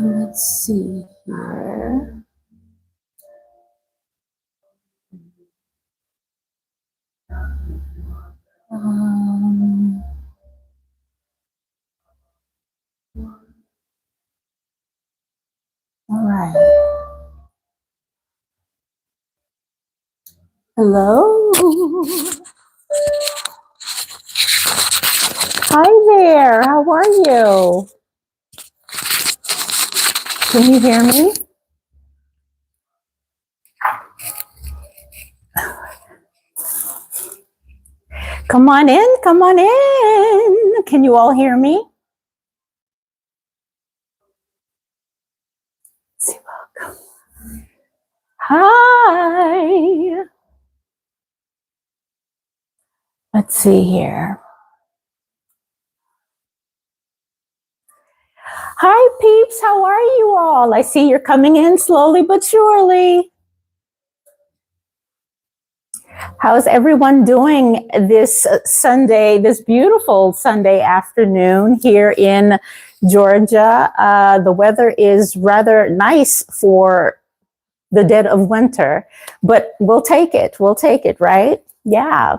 Let's see here. All right. Hello. Hi there. How are you? Can you hear me? Come on in. Come on in. Can you all hear me? Welcome. Hi. Let's see here. Hi, peeps. How are you all? I see you're coming in slowly but surely. How's everyone doing this Sunday, this beautiful Sunday afternoon here in Georgia? The weather is rather nice for the dead of winter, but we'll take it. We'll take it, right? Yeah.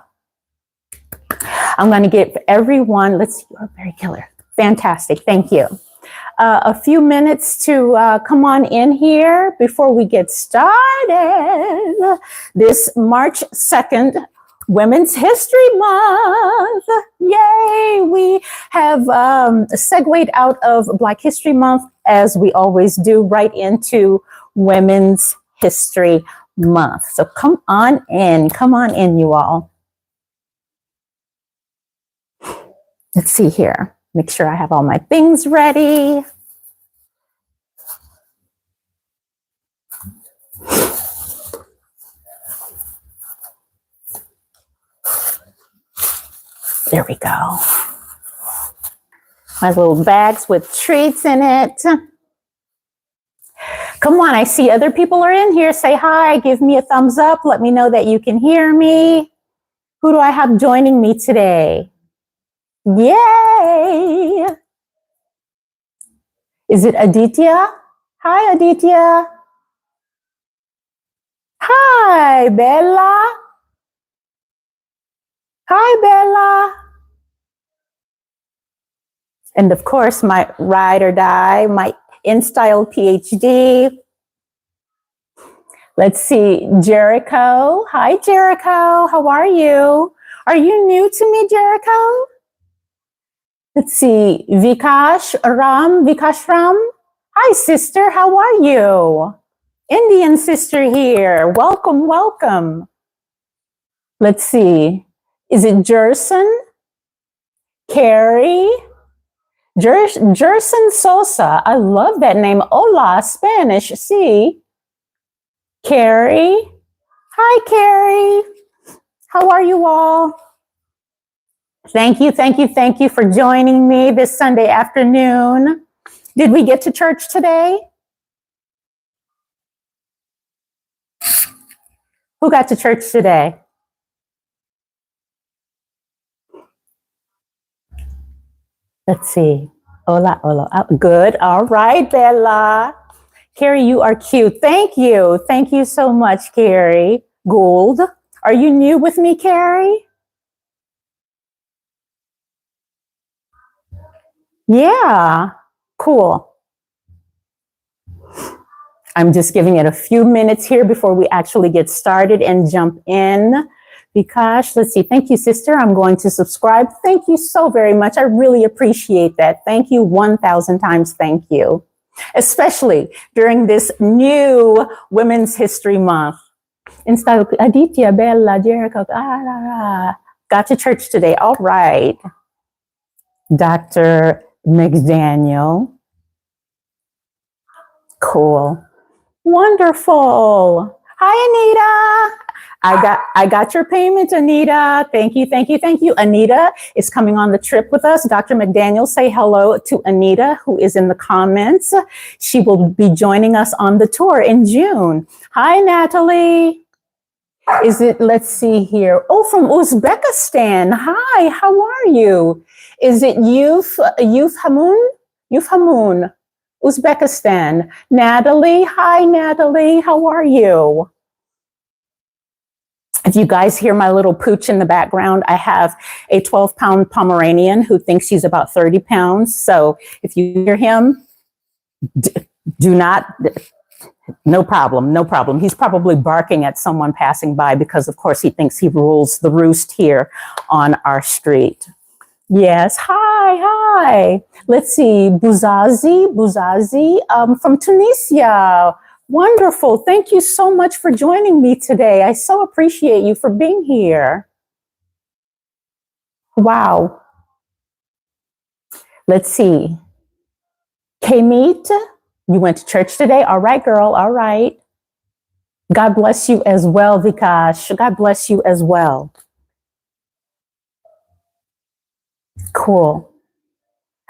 I'm going to give everyone, let's see, you're very killer. Fantastic. Thank you. A few minutes to come on in here before we get started. This March 2nd, Women's History Month. Yay! We have segued out of Black History Month, as we always do, right into Women's History Month. So come on in, you all. Let's see here. Make sure I have all my things ready. There we go. My little bags with treats in it. Come on, I see other people are in here. Say hi, give me a thumbs up. Let me know that you can hear me. Who do I have joining me today? Yay! Is it Aditya? Hi, Aditya. Hi, Bella. Hi, Bella. And of course, my ride or die, my InStyle PhD. Let's see, Jericho. Hi, Jericho. How are you? Are you new to me, Jericho? Let's see, Vikash Ram. Hi, sister. How are you? Indian sister here. Welcome, welcome. Let's see. Is it Jerson? Carrie? Jerson Sosa. I love that name. Hola, Spanish. See? Carrie? Hi, Carrie. How are you all? Thank you for joining me this Sunday afternoon. Did we get to church today? Who got to church today? Let's see. Hola. Good. All right, Bella. Carrie, you are cute. Thank you. Thank you so much, Carrie Gould. Are you new with me, Carrie? Yeah. Cool. I'm just giving it a few minutes here before we actually get started and jump in. Vikash, let's see. Thank you, sister. I'm going to subscribe. Thank you so very much. I really appreciate that. Thank you 1,000 times. Thank you. Especially during this new Women's History Month. Instead of Aditya, Bella, Jericho, got to church today. All right. Dr. McDaniel. Cool. Wonderful. Hi, Anita. I got your payment, Anita. Thank you. Anita is coming on the trip with us. Dr. McDaniel, say hello to Anita, who is in the comments. She will be joining us on the tour in June. Hi, Natalie. Let's see here. Oh, from Uzbekistan. Hi, how are you? Is it Youth Hamoon? Youth Hamoon. Uzbekistan. Natalie, hi Natalie, how are you? If you guys hear my little pooch in the background, I have a 12-pound Pomeranian who thinks he's about 30 pounds. So if you hear him, do not, no problem, no problem. He's probably barking at someone passing by because, of course, he thinks he rules the roost here on our street. Yes, hi. Let's see, Bouzazi from Tunisia. Wonderful. Thank you so much for joining me today. I so appreciate you for being here. Wow. Let's see. Kemit, you went to church today? All right, girl. All right. God bless you as well, Vikash. God bless you as well. Cool.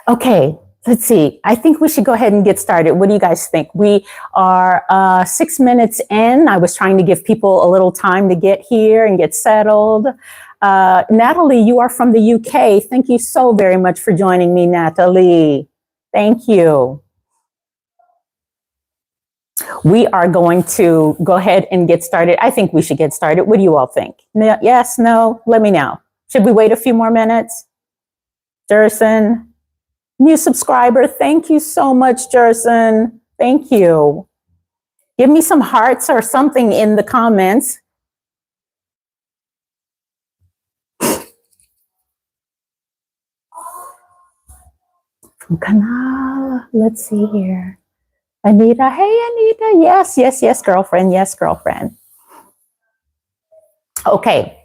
Okay. Let's see. I think we should go ahead and get started. What do you guys think? We are 6 minutes in. I was trying to give people a little time to get here and get settled. Natalie, you are from the UK. Thank you so very much for joining me, Natalie. Thank you. We are going to go ahead and get started. I think we should get started. What do you all think? Yes, no? Let me know. Should we wait a few more minutes? Jerson? New subscriber, thank you so much, Jerson. Thank you. Give me some hearts or something in the comments. From Canal, let's see here. Anita, hey Anita, yes, girlfriend, yes, girlfriend. Okay.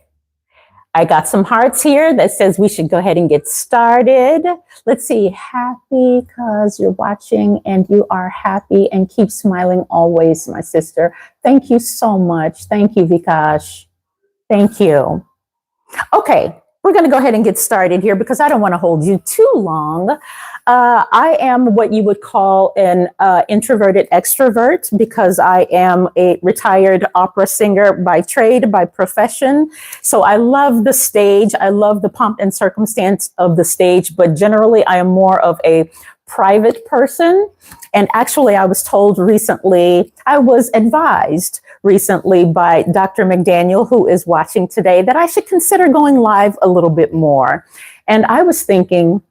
I got some hearts here that says we should go ahead and get started. Let's see, happy because you're watching and you are happy and keep smiling always, my sister. Thank you so much. Thank you, Vikash. Thank you. Okay, we're going to go ahead and get started here because I don't want to hold you too long. I am what you would call an introverted extrovert because I am a retired opera singer by trade, by profession. So I love the stage. I love the pomp and circumstance of the stage, but generally I am more of a private person. And actually I was told recently, I was advised recently by Dr. McDaniel, who is watching today, that I should consider going live a little bit more. And I was thinking,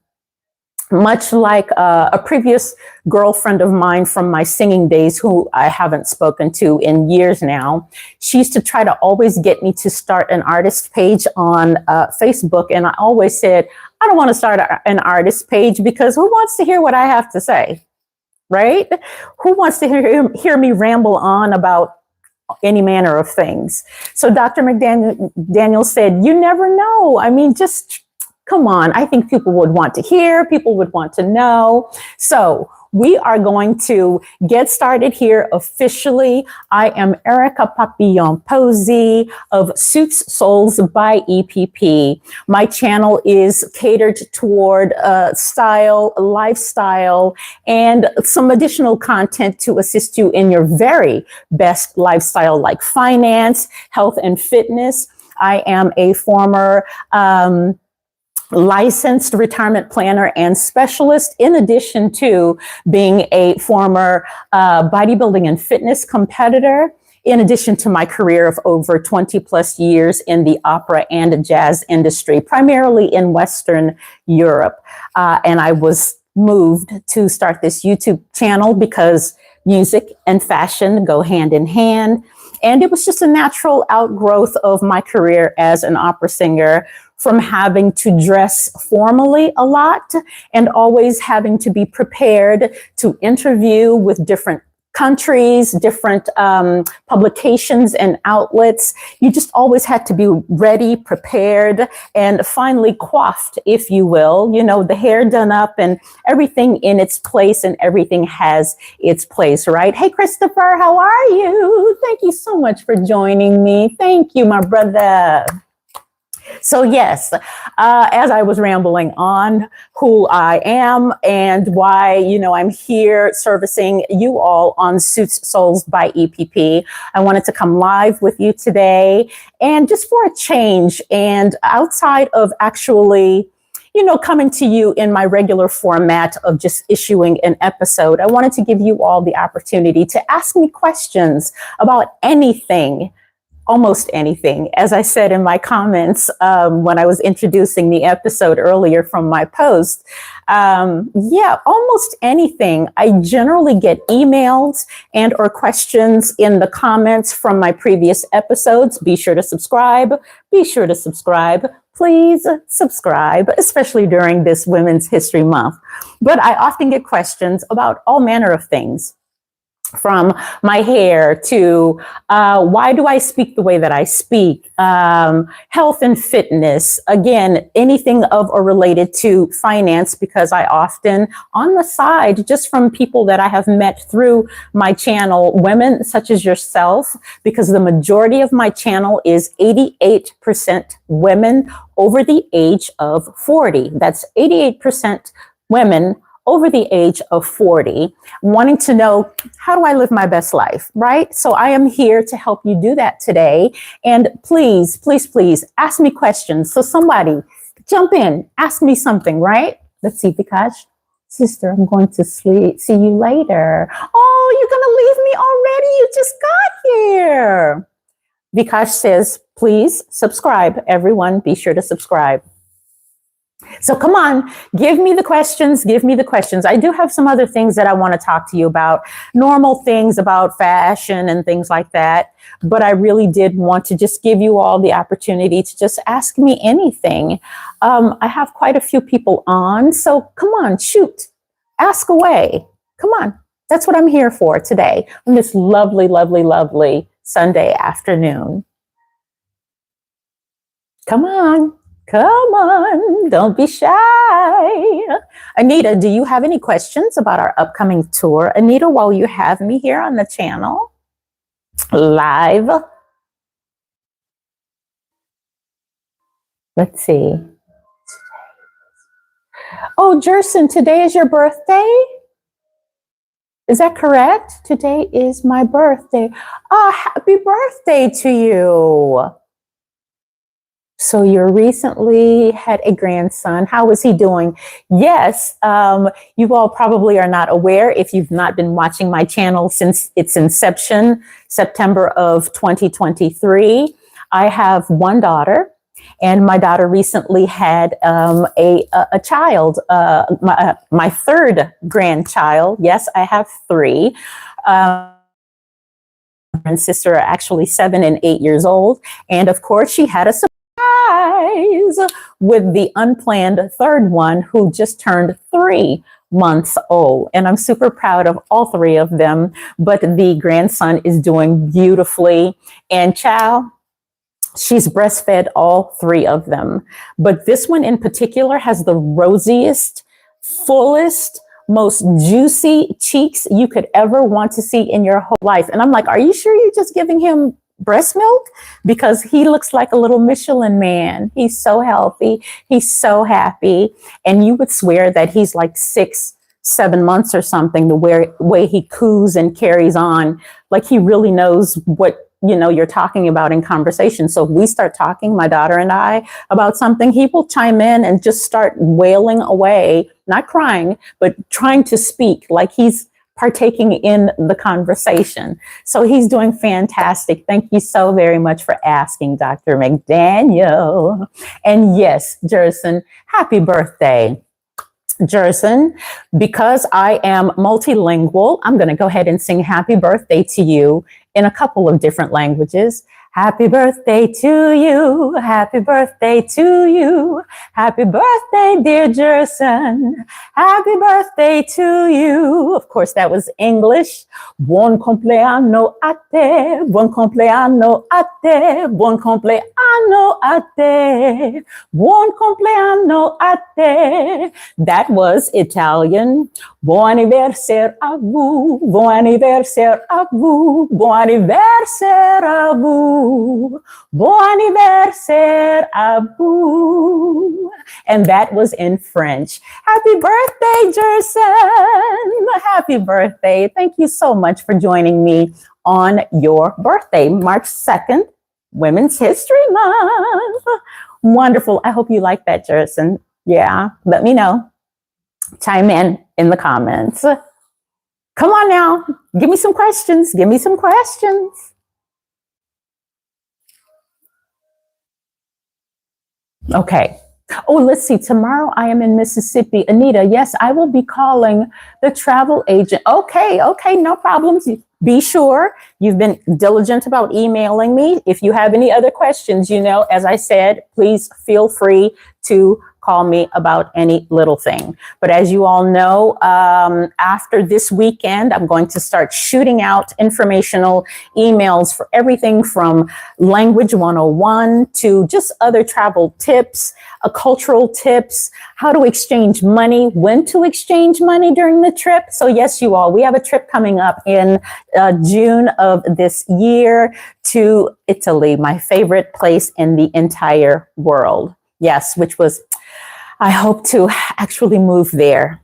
much like a previous girlfriend of mine from my singing days, who I haven't spoken to in years now, she used to try to always get me to start an artist page on Facebook. And I always said, I don't want to start an artist page because who wants to hear what I have to say, right? Who wants to hear me ramble on about any manner of things? So Dr. McDaniel said, you never know. I mean, just come on. I think people would want to hear, people would want to know. So we are going to get started here officially. I am Erica Papillon-Posey of Suits Souls by EPP. My channel is catered toward style, lifestyle, and some additional content to assist you in your very best lifestyle, like finance, health, and fitness. I am a former licensed retirement planner and specialist, in addition to being a former bodybuilding and fitness competitor, in addition to my career of over 20 plus years in the opera and jazz industry, primarily in Western Europe. And I was moved to start this YouTube channel because music and fashion go hand in hand. And it was just a natural outgrowth of my career as an opera singer, from having to dress formally a lot and always having to be prepared to interview with different countries, different publications and outlets. You just always had to be ready, prepared, and finally coiffed, if you will, you know, the hair done up and everything in its place, and everything has its place, right? Hey, Christopher, how are you? Thank you so much for joining me. Thank you, my brother. So yes, as I was rambling on who I am and why, you know, I'm here servicing you all on Suits Souls by EPP, I wanted to come live with you today, and just for a change, and outside of actually coming to you in my regular format of just issuing an episode, I wanted to give you all the opportunity to ask me questions about anything, almost anything. As I said in my comments when I was introducing the episode earlier from my post, almost anything. I generally get emails and or questions in the comments from my previous episodes. Be sure to subscribe. Be sure to subscribe. Please subscribe, especially during this Women's History Month. But I often get questions about all manner of things, from my hair to why do I speak the way that I speak, health and fitness, again, anything of or related to finance, because I often, on the side, just from people that I have met through my channel, women such as yourself, because the majority of my channel is 88% women over the age of 40. That's 88% women over the age of 40, wanting to know, how do I live my best life, right? So I am here to help you do that today. And please, please, please ask me questions. So somebody jump in, ask me something, right? Let's see, Vikash. Sister, I'm going to sleep. See you later. Oh, you're going to leave me already? You just got here. Vikash says, please subscribe. Everyone, be sure to subscribe. So come on, give me the questions, give me the questions. I do have some other things that I want to talk to you about, normal things about fashion and things like that. But I really did want to just give you all the opportunity to just ask me anything. I have quite a few people on, so come on, shoot, ask away. Come on, that's what I'm here for today on this lovely, lovely, lovely Sunday afternoon. Come on. Come on, don't be shy. Anita, do you have any questions about our upcoming tour? Anita, while you have me here on the channel, live. Let's see. Oh, Jerson, today is your birthday? Is that correct? Today is my birthday. Oh, happy birthday to you. So you recently had a grandson. How is he doing? Yes, you all probably are not aware if you've not been watching my channel since its inception, September of 2023. I have one daughter, and my daughter recently had a child, my third grandchild. Yes, I have three. And sister are actually 7 and 8 years old. And of course, she had a with the unplanned third one, who just turned 3 months old. And I'm super proud of all three of them, but the grandson is doing beautifully. And child, she's breastfed all three of them. But this one in particular has the rosiest, fullest, most juicy cheeks you could ever want to see in your whole life. And I'm like, are you sure you're just giving him breast milk? Because he looks like a little Michelin man. He's so healthy. He's so happy. And you would swear that he's like 6, 7 months or something, the way he coos and carries on. Like he really knows what, you're talking about in conversation. So if we start talking, my daughter and I, about something, he will chime in and just start wailing away, not crying, but trying to speak like he's partaking in the conversation. So he's doing fantastic. Thank you so very much for asking, Dr. McDaniel. And yes, Jerson, happy birthday. Jerson, because I am multilingual, I'm going to go ahead and sing happy birthday to you in a couple of different languages. Happy birthday to you. Happy birthday to you. Happy birthday, dear Jerson. Happy birthday to you. Of course, that was English. Buon compleanno a te. Buon compleanno a te. Buon compleanno a te. Buon compleanno a te. That was Italian. Buon anniversaire à vous. Buon anniversaire à vous. Buon anniversaire à vous. Bon anniversaire à vous. And that was in French. Happy birthday, Jerson. Happy birthday. Thank you so much for joining me on your birthday, March 2nd, Women's History Month. Wonderful. I hope you like that, Jerson. Yeah, let me know. Chime in the comments. Come on now, give me some questions. Give me some questions. Okay. Oh, let's see. Tomorrow I am in Mississippi. Anita, yes, I will be calling the travel agent. Okay, no problems. Be sure you've been diligent about emailing me. If you have any other questions, as I said, please feel free to call me about any little thing. But as you all know, after this weekend, I'm going to start shooting out informational emails for everything from language 101 to just other travel tips, cultural tips, how to exchange money, when to exchange money during the trip. So yes, you all, we have a trip coming up in June of this year to Italy, my favorite place in the entire world. Yes, which was, I hope to actually move there.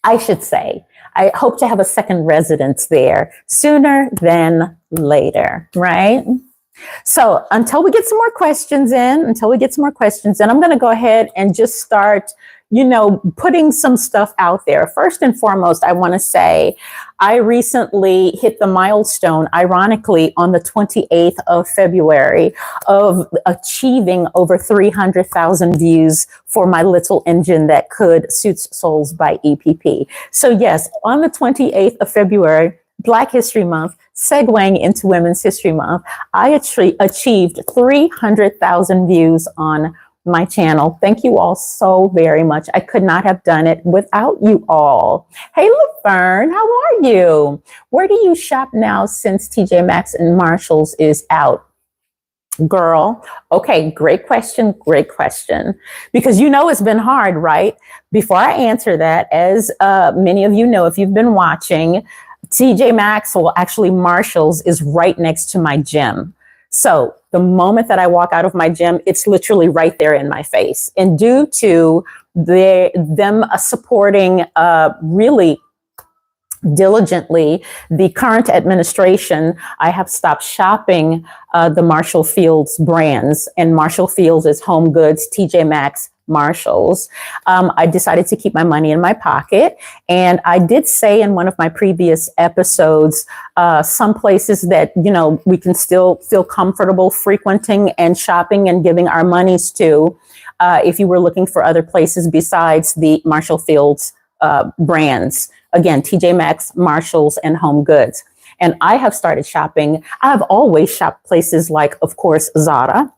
I should say, I hope to have a second residence there sooner than later, right? So until we get some more questions in, I'm going to go ahead and just start, putting some stuff out there. First and foremost, I want to say I recently hit the milestone, ironically, on the 28th of February of achieving over 300,000 views for my little engine that could Suits Souls by EPP. So yes, on the 28th of February, Black History Month, segueing into Women's History Month, I achieved 300,000 views on my channel. Thank you all so very much. I could not have done it without you all. Hey, LaFern, how are you? Where do you shop now since TJ Maxx and Marshalls is out? Girl, okay, great question. Because it's been hard, right? Before I answer that, as many of you know, if you've been watching, TJ Maxx, well, actually Marshalls, is right next to my gym. So the moment that I walk out of my gym, it's literally right there in my face. And due to them supporting really diligently the current administration, I have stopped shopping the Marshall Fields brands. And Marshall Fields is Home Goods, TJ Maxx, Marshalls. I decided to keep my money in my pocket. And I did say in one of my previous episodes, some places that, we can still feel comfortable frequenting and shopping and giving our monies to, if you were looking for other places besides the Marshall Fields brands. Again, TJ Maxx, Marshalls, and Home Goods. And I have started shopping. I've always shopped places like, of course, Zara.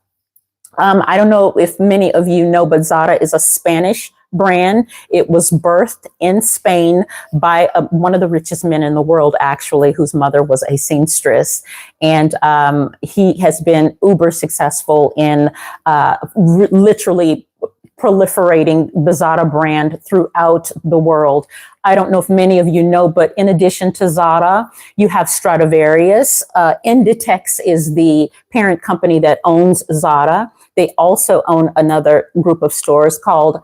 I don't know if many of you know, but Zara is a Spanish brand. It was birthed in Spain by one of the richest men in the world, actually, whose mother was a seamstress. And he has been uber successful in literally proliferating the Zara brand throughout the world. I don't know if many of you know, but in addition to Zara, you have Stradivarius. Inditex is the parent company that owns Zara. They also own another group of stores called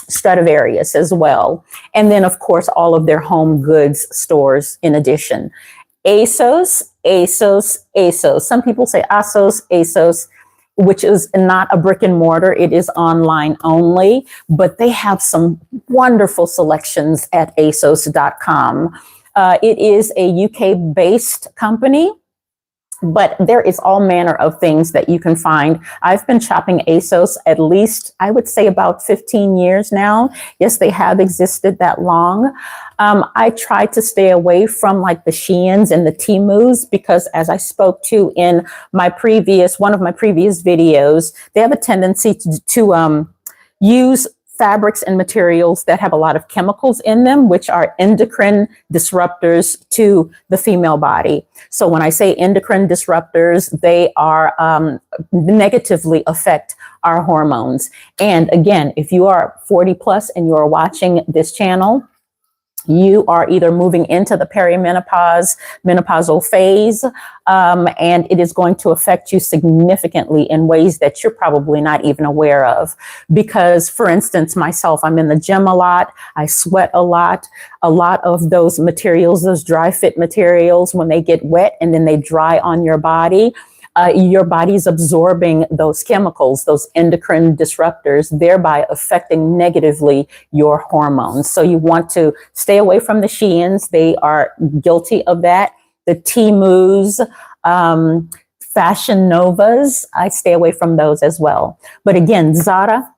Stradivarius as well. And then, of course, all of their home goods stores in addition. ASOS. Some people say ASOS, which is not a brick and mortar. It is online only, but they have some wonderful selections at ASOS.com. It is a UK-based company, but there is all manner of things that you can find. I've been shopping ASOS at least, I would say, about 15 years now. Yes, they have existed that long. I try to stay away from like the Sheins and the Temus because, as I spoke to in one of my previous videos, they have a tendency to use fabrics and materials that have a lot of chemicals in them, which are endocrine disruptors to the female body. So when I say endocrine disruptors, they are negatively affect our hormones. And again, if you are 40 plus and you are watching this channel, you are either moving into the menopausal phase, and it is going to affect you significantly in ways that you're probably not even aware of. Because, for instance, myself, I'm in the gym a lot. I sweat a lot. A lot of those materials, those dry fit materials, when they get wet and then they dry on your body, your body's absorbing those chemicals, those endocrine disruptors, thereby affecting negatively your hormones. So you want to stay away from the Sheins. They are guilty of that. The Temus, Fashion Novas, I stay away from those as well. But again, Zara,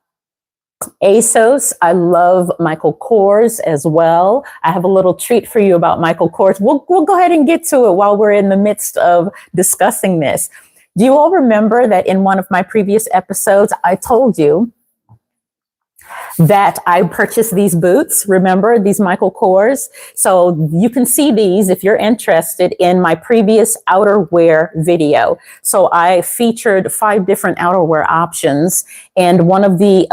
ASOS, I love Michael Kors as well. I have a little treat for you about Michael Kors. We'll go ahead and get to it while we're in the midst of discussing this. Do you all remember that in one of my previous episodes, I told you that I purchased these boots? Remember these Michael Kors? So you can see these if you're interested in my previous outerwear video. So I featured 5 different outerwear options. And one of the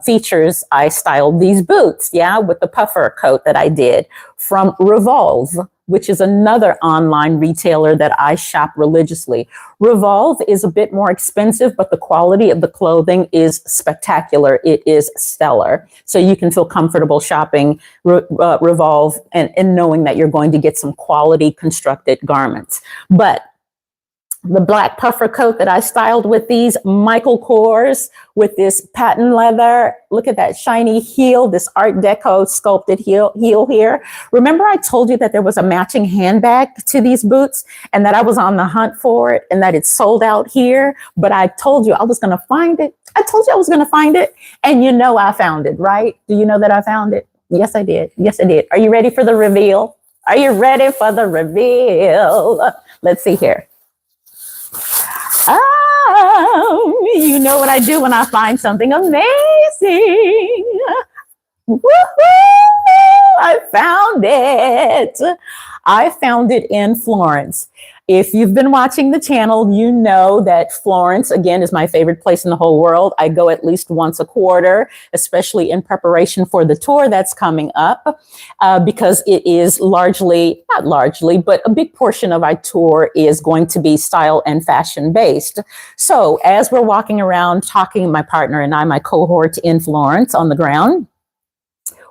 features, I styled these boots, with the puffer coat that I did from Revolve, which is another online retailer that I shop religiously. Revolve is a bit more expensive, but the quality of the clothing is spectacular. It is stellar. So you can feel comfortable shopping Revolve and knowing that you're going to get some quality constructed garments. But the black puffer coat that I styled with these Michael Kors with this patent leather. Look at that shiny heel, this Art Deco sculpted heel here. Remember I told you that there was a matching handbag to these boots and that I was on the hunt for it and that it's sold out here, but I told you I was going to find it. I told you I was going to find it, and you know I found it, right? Do you know that I found it? Yes, I did. Yes, I did. Are you ready for the reveal? Are you ready for the reveal? Let's see here. You know what I do when I find something amazing. Woo-hoo! I found it. I found it in Florence. If you've been watching the channel, you know that Florence, again, is my favorite place in the whole world. I go at least once a quarter, especially in preparation for the tour that's coming up, because it is not largely, but a big portion of our tour is going to be style and fashion based. So as we're walking around talking, my partner and I, my cohort in Florence on the ground,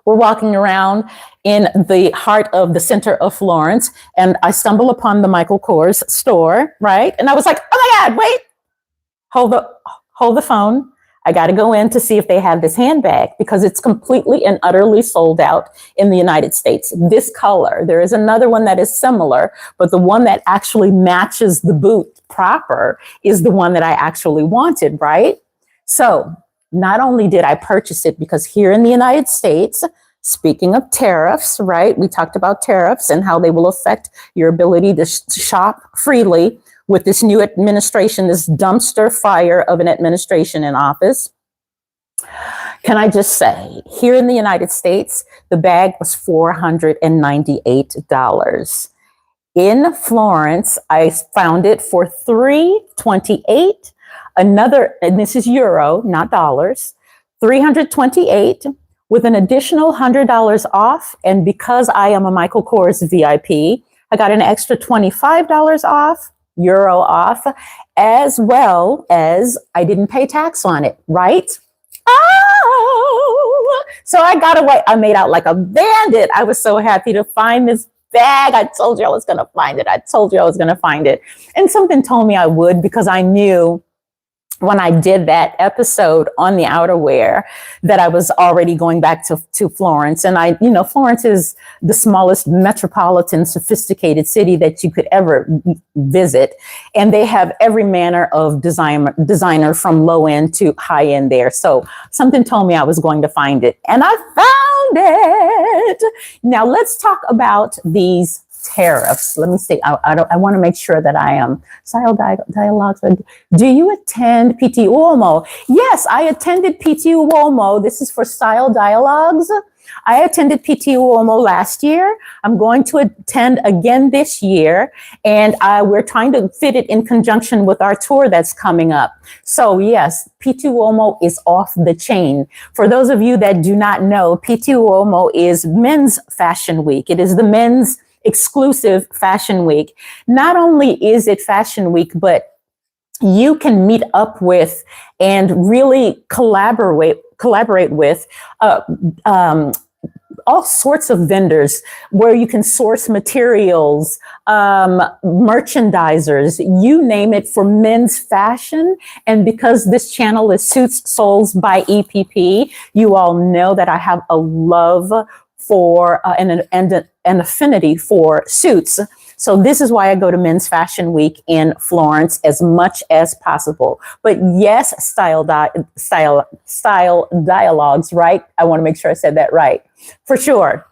we're walking around in the heart of the center of Florence, and I stumble upon the Michael Kors store, right? And I was like, oh my God, wait, hold the phone. I got to go in to see if they have this handbag because it's completely and utterly sold out in the United States. This color, there is another one that is similar, but the one that actually matches the boot proper is the one that I actually wanted, right? So not only did I purchase it because here in the United States, speaking of tariffs, right? We talked about tariffs and how they will affect your ability to shop freely with this new administration, this dumpster fire of an administration in office. Can I just say, here in the United States, the bag was $498. In Florence, I found it for $328. Another, and this is euro, not dollars, $328 with an additional $100 off. And because I am a Michael Kors VIP, I got an extra $25 off, euro off, as well as I didn't pay tax on it, right? Oh, so I got away. I made out like a bandit. I was so happy to find this bag. I told you I was going to find it. I told you I was going to find it. And something told me I would because I knew when I did that episode on the outerwear that I was already going back to Florence. And Florence is the smallest metropolitan, sophisticated city that you could ever visit. And they have every manner of designer from low end to high end there. So something told me I was going to find it, and I found it. Now let's talk about these tariffs. Let me see. I want to make sure that I am style dialogues. Do you attend PT Uomo? Yes, I attended PT Uomo. This is for style dialogues. I attended PT Uomo last year. I'm going to attend again this year, and we're trying to fit it in conjunction with our tour that's coming up. So yes, PT Uomo is off the chain. For those of you that do not know, PT Uomo is men's fashion week. It is the men's exclusive fashion week. Not only is it fashion week, but you can meet up with and really collaborate with all sorts of vendors where you can source materials, merchandisers, you name it, for men's fashion. And because this channel is Suits Souls by EPP, you all know that I have a love for and an affinity for suits. So this is why I go to Men's Fashion Week in Florence as much as possible. But yes, style dialogues, right? I want to make sure I said that right. For sure.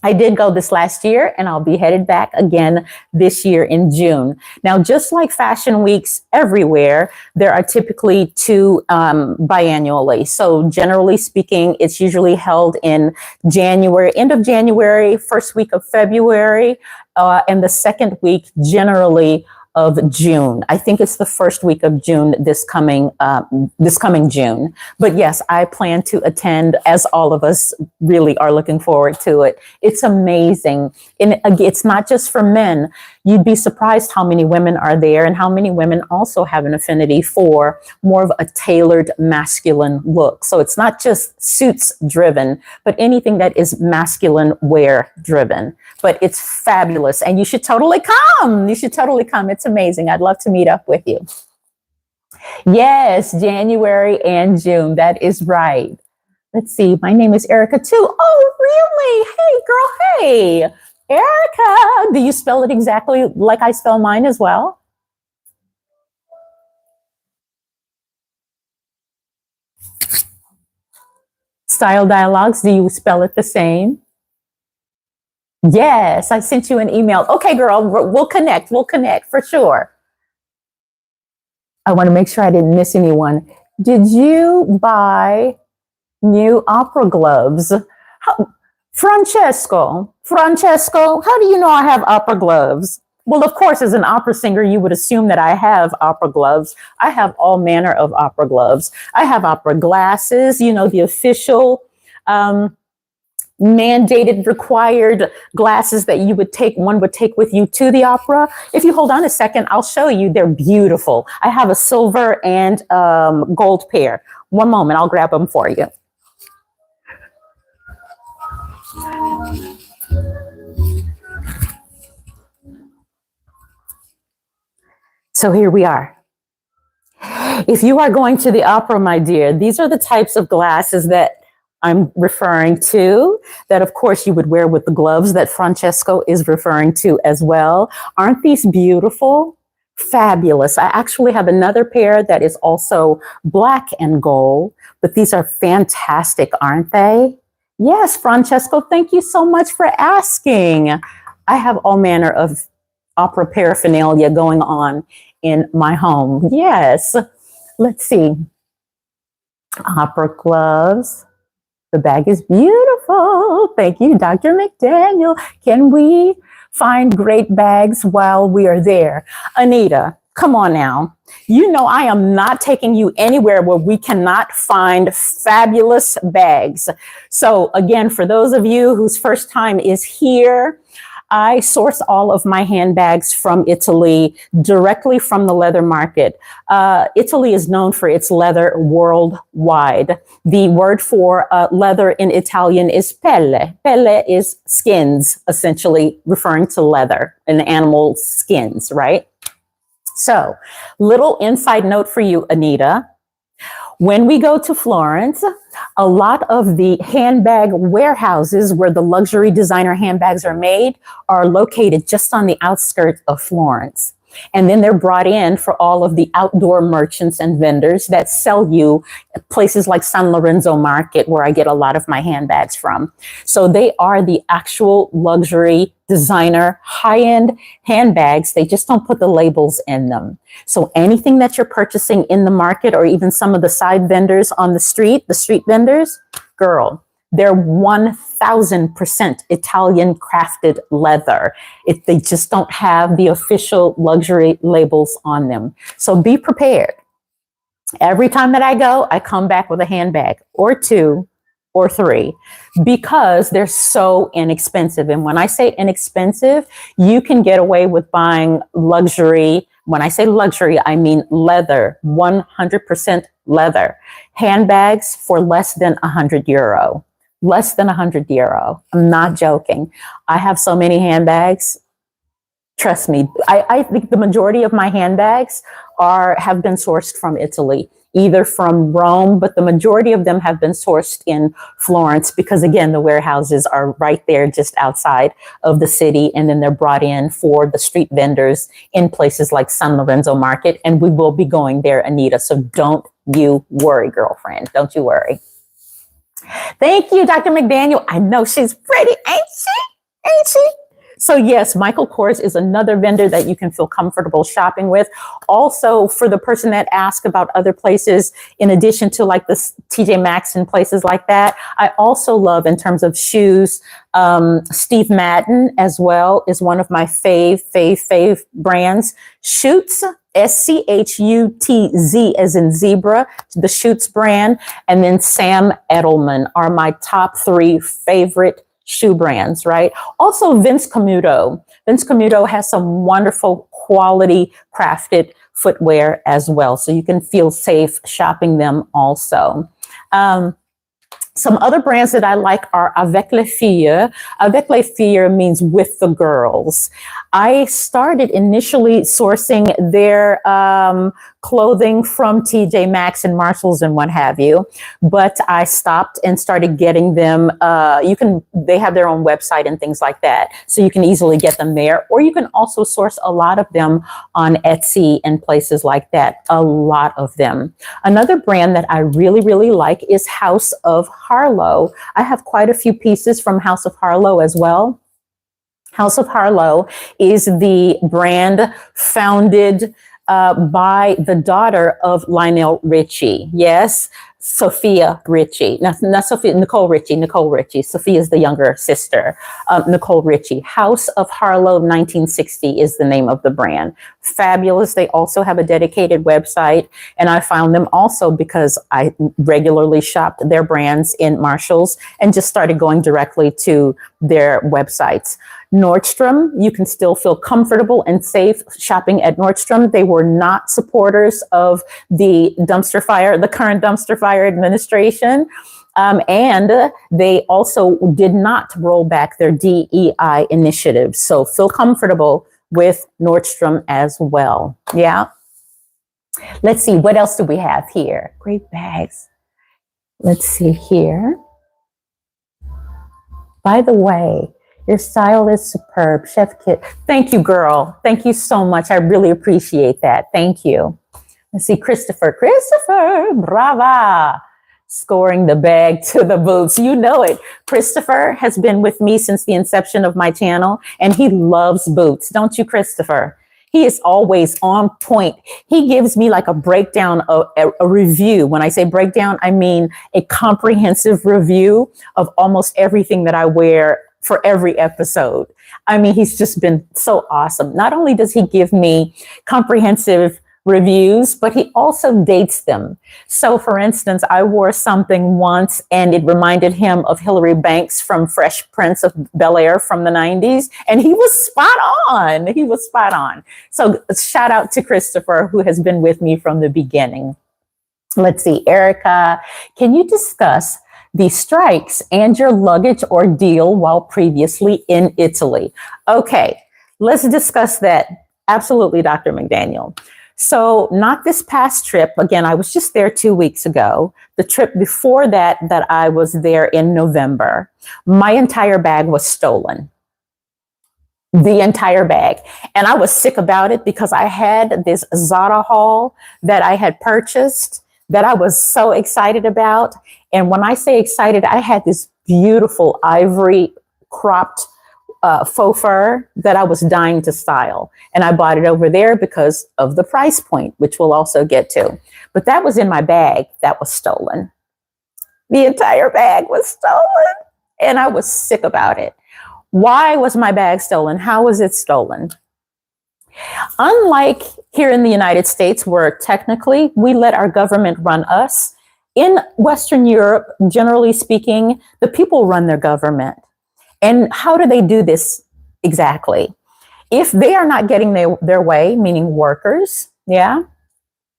I did go this last year, and I'll be headed back again this year in June. Now, just like fashion weeks everywhere, there are typically two biannually. So generally speaking, it's usually held in January, end of January, first week of February, and the second week generally of June. I think it's the first week of June this coming June. But yes, I plan to attend, as all of us really are looking forward to it. It's amazing. And it's not just for men. You'd be surprised how many women are there and how many women also have an affinity for more of a tailored masculine look. So it's not just suits driven, but anything that is masculine wear driven. But it's fabulous, and you should totally come. You should totally come. It's amazing. I'd love to meet up with you. Yes, January and June. That is right. Let's see. My name is Erica too. Oh, really? Hey, girl. Hey, Erica. Do you spell it exactly like I spell mine as well? Style Dialogues. Do you spell it the same? Yes, I sent you an email. Okay, girl, we'll connect. We'll connect for sure. I want to make sure I didn't miss anyone. Did you buy new opera gloves? Francesco, how do you know I have opera gloves? Well, of course, as an opera singer, you would assume that I have opera gloves. I have all manner of opera gloves. I have opera glasses, you know, the official mandated required glasses that one would take with you to the opera. If you hold on a second, I'll show you. They're beautiful. I have a silver and gold pair. One moment, I'll grab them for you. So here we are. If you are going to the opera, my dear, these are the types of glasses that I'm referring to, that of course you would wear with the gloves that Francesco is referring to as well. Aren't these beautiful? Fabulous. I actually have another pair that is also black and gold, but these are fantastic, aren't they? Yes, Francesco, thank you so much for asking. I have all manner of opera paraphernalia going on in my home. Yes. Let's see. Opera gloves. The bag is beautiful. Thank you, Dr. McDaniel. Can we find great bags while we are there? Anita, come on now. You know I am not taking you anywhere where we cannot find fabulous bags. So again, for those of you whose first time is here, I source all of my handbags from Italy, directly from the leather market. Italy is known for its leather worldwide. The word for leather in Italian is pelle. Pelle is skins, essentially referring to leather and animal skins, right? So, little inside note for you, Anita. When we go to Florence, a lot of the handbag warehouses where the luxury designer handbags are made are located just on the outskirts of Florence. And then they're brought in for all of the outdoor merchants and vendors that sell you at places like San Lorenzo Market, where I get a lot of my handbags from. So they are the actual luxury designer high-end handbags. They just don't put the labels in them. So anything that you're purchasing in the market, or even some of the side vendors on the street vendors, girl, they're 1000% Italian crafted leather. They just don't have the official luxury labels on them. So be prepared. Every time that I go, I come back with a handbag or two or three, because they're so inexpensive. And when I say inexpensive, you can get away with buying luxury. When I say luxury, I mean leather, 100% leather handbags for less than €100. less than €100. I'm not joking. I have so many handbags. Trust me, I think the majority of my handbags have been sourced from Italy, either from Rome, but the majority of them have been sourced in Florence because, again, the warehouses are right there just outside of the city, and then they're brought in for the street vendors in places like San Lorenzo Market, and we will be going there, Anita, so don't you worry, girlfriend. Don't you worry. Thank you, Dr. McDaniel. I know she's pretty, ain't she? Ain't she? So yes, Michael Kors is another vendor that you can feel comfortable shopping with. Also, for the person that asked about other places, in addition to like the TJ Maxx and places like that, I also love, in terms of shoes, Steve Madden as well is one of my fave brands. Schutz, Schutz as in zebra, the Schutz brand, and then Sam Edelman are my top 3 favorite shoe brands, right? Also, Vince Camuto. Vince Camuto has some wonderful quality crafted footwear as well. So you can feel safe shopping them also. Some other brands that I like are Avec les filles. Avec les filles means with the girls. I started initially sourcing their clothing from TJ Maxx and Marshalls and what have you, but I stopped and started getting them. They have their own website and things like that, so you can easily get them there, or you can also source a lot of them on Etsy and places like that. A lot of them. Another brand that I really, really like is House of Harlow. I have quite a few pieces from House of Harlow as well. House of Harlow is the brand founded by the daughter of Lionel Richie. Yes, Sophia Richie. Not Sophia, Nicole Richie. Nicole Richie. Sophia is the younger sister. Nicole Richie. House of Harlow 1960 is the name of the brand. Fabulous. They also have a dedicated website, and I found them also because I regularly shopped their brands in Marshalls and just started going directly to their websites. Nordstrom, you can still feel comfortable and safe shopping at Nordstrom. They were not supporters of the current dumpster fire administration. And they also did not roll back their DEI initiatives. So feel comfortable with Nordstrom as well. Yeah. Let's see, what else do we have here? Great bags. Let's see here. By the way, your style is superb, Chef Kit. Thank you, girl. Thank you so much. I really appreciate that. Thank you. Let's see, Christopher, brava. Scoring the bag to the boots. You know it. Christopher has been with me since the inception of my channel, and he loves boots. Don't you, Christopher? He is always on point. He gives me like a breakdown, a review. When I say breakdown, I mean a comprehensive review of almost everything that I wear for every episode. I mean, he's just been so awesome. Not only does he give me comprehensive reviews, but he also dates them. So for instance, I wore something once and it reminded him of Hilary Banks from Fresh Prince of Bel-Air from the 90s. And he was spot on. He was spot on. So shout out to Christopher, who has been with me from the beginning. Let's see, Erica, can you discuss the strikes and your luggage ordeal while previously in Italy? Okay, let's discuss that. Absolutely, Dr. McDaniel. So not this past trip. Again, I was just there 2 weeks ago. The trip before that I was there in November, my entire bag was stolen. The entire bag. And I was sick about it because I had this Zara haul that I had purchased that I was so excited about. And when I say excited, I had this beautiful ivory cropped faux fur that I was dying to style. And I bought it over there because of the price point, which we'll also get to. But that was in my bag that was stolen. The entire bag was stolen. And I was sick about it. Why was my bag stolen? How was it stolen? Unlike here in the United States, where technically we let our government run us, in Western Europe, generally speaking, the people run their government. And how do they do this exactly? If they are not getting their way, meaning workers, yeah,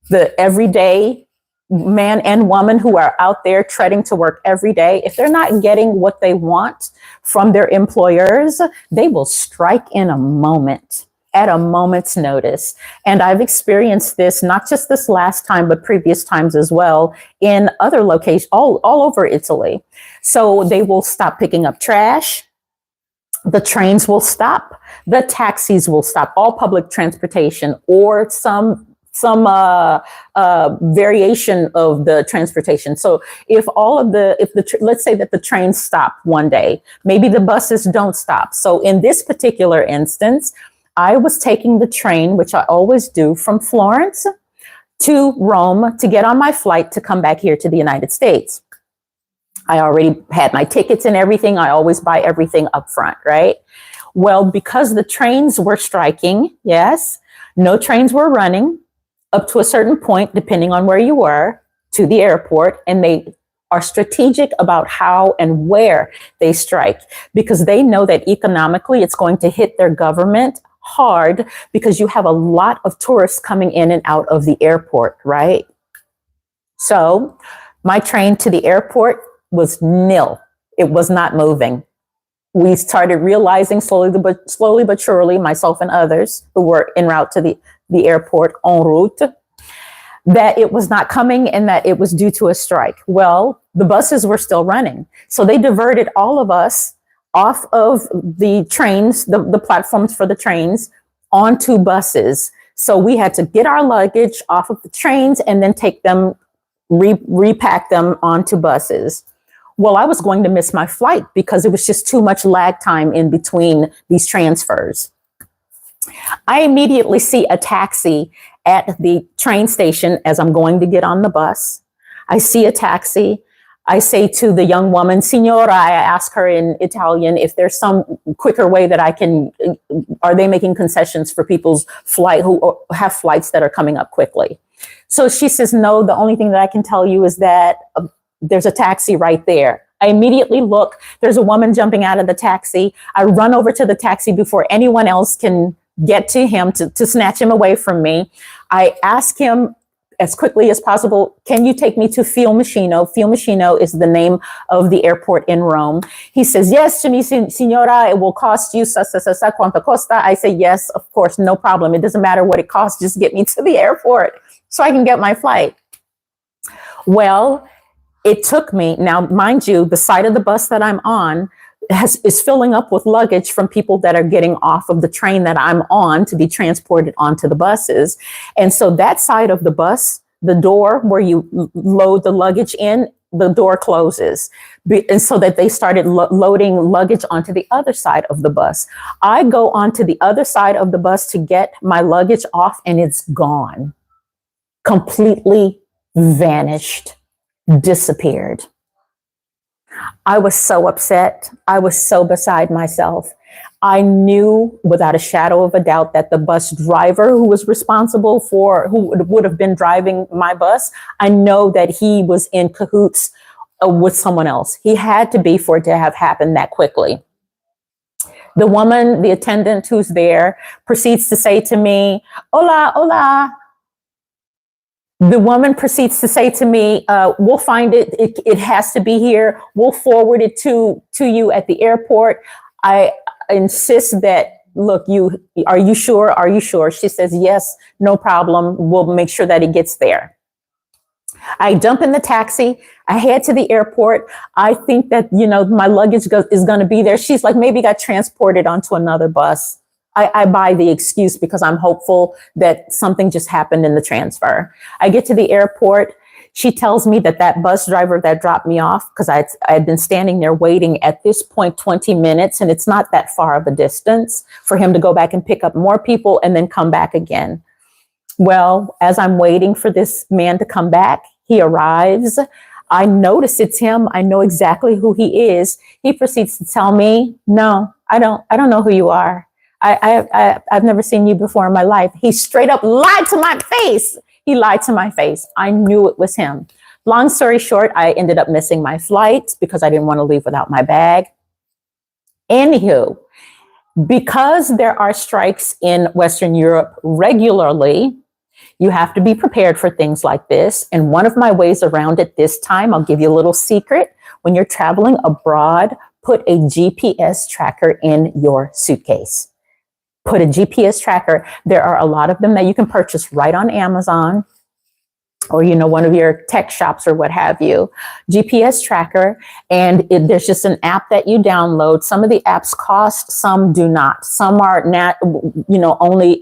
the everyday man and woman who are out there treading to work every day, if they're not getting what they want from their employers, they will strike in a moment, at a moment's notice. And I've experienced this, not just this last time, but previous times as well, in other locations, all over Italy. So they will stop picking up trash. The trains will stop. The taxis will stop. All public transportation or some variation of the transportation. So let's say that the trains stop one day, maybe the buses don't stop. So in this particular instance, I was taking the train, which I always do, from Florence to Rome to get on my flight to come back here to the United States. I already had my tickets and everything. I always buy everything up front, right? Well, because the trains were striking, yes, no trains were running up to a certain point, depending on where you were, to the airport, and they are strategic about how and where they strike, because they know that economically it's going to hit their government hard, because you have a lot of tourists coming in and out of the airport, right? So my train to the airport was nil. It was not moving. We started realizing slowly but surely, myself and others who were en route to the airport, en route, that it was not coming and that it was due to a strike. Well, the buses were still running. So they diverted all of us off of the trains, the platforms for the trains, onto buses. So we had to get our luggage off of the trains and then take them, repack them onto buses. Well, I was going to miss my flight because it was just too much lag time in between these transfers. I immediately see a taxi at the train station as I'm going to get on the bus. I see a taxi. I say to the young woman, Signora, I ask her in Italian if there's some quicker way that are they making concessions for people's flight who have flights that are coming up quickly? So she says, no, the only thing that I can tell you is that there's a taxi right there. I immediately look, there's a woman jumping out of the taxi. I run over to the taxi before anyone else can get to him to snatch him away from me. I ask him as quickly as possible, can you take me to Fiumicino? Fiumicino is the name of the airport in Rome. He says, yes, to me, signora, it will cost you quanto costa. I say, yes, of course, no problem. It doesn't matter what it costs, just get me to the airport so I can get my flight. Well, it took me, now mind you, the side of the bus that I'm on is filling up with luggage from people that are getting off of the train that I'm on to be transported onto the buses. And so that side of the bus, the door where you load the luggage in, the door closes. And so that they started loading luggage onto the other side of the bus. I go onto the other side of the bus to get my luggage off, and it's gone. Completely vanished. Disappeared. I was so upset. I was so beside myself. I knew without a shadow of a doubt that the bus driver who was responsible who would have been driving my bus, I know that he was in cahoots with someone else. He had to be for it to have happened that quickly. The woman, the attendant who's there, proceeds to say to me, hola, hola. The woman proceeds to say to me, we'll find it. It has to be here. We'll forward it to you at the airport. I insist that, look, are you sure? Are you sure? She says, yes, no problem. We'll make sure that it gets there. I jump in the taxi. I head to the airport. I think that, my luggage is going to be there. She's like, maybe got transported onto another bus. I buy the excuse because I'm hopeful that something just happened in the transfer. I get to the airport. She tells me that bus driver that dropped me off, because I had been standing there waiting at this point 20 minutes, and it's not that far of a distance for him to go back and pick up more people and then come back again. Well, as I'm waiting for this man to come back, he arrives. I notice it's him. I know exactly who he is. He proceeds to tell me, no, I don't know who you are. I've never seen you before in my life. He straight up lied to my face. He lied to my face. I knew it was him. Long story short, I ended up missing my flight because I didn't want to leave without my bag. Anywho, because there are strikes in Western Europe regularly, You have to be prepared for things like this. And one of my ways around it this time, I'll give you a little secret. When you're traveling abroad, put a GPS tracker in your suitcase. Put a GPS tracker. There are a lot of them that you can purchase right on Amazon or, one of your tech shops or what have you. GPS tracker. And there's just an app that you download. Some of the apps cost, some do not. Some are not, only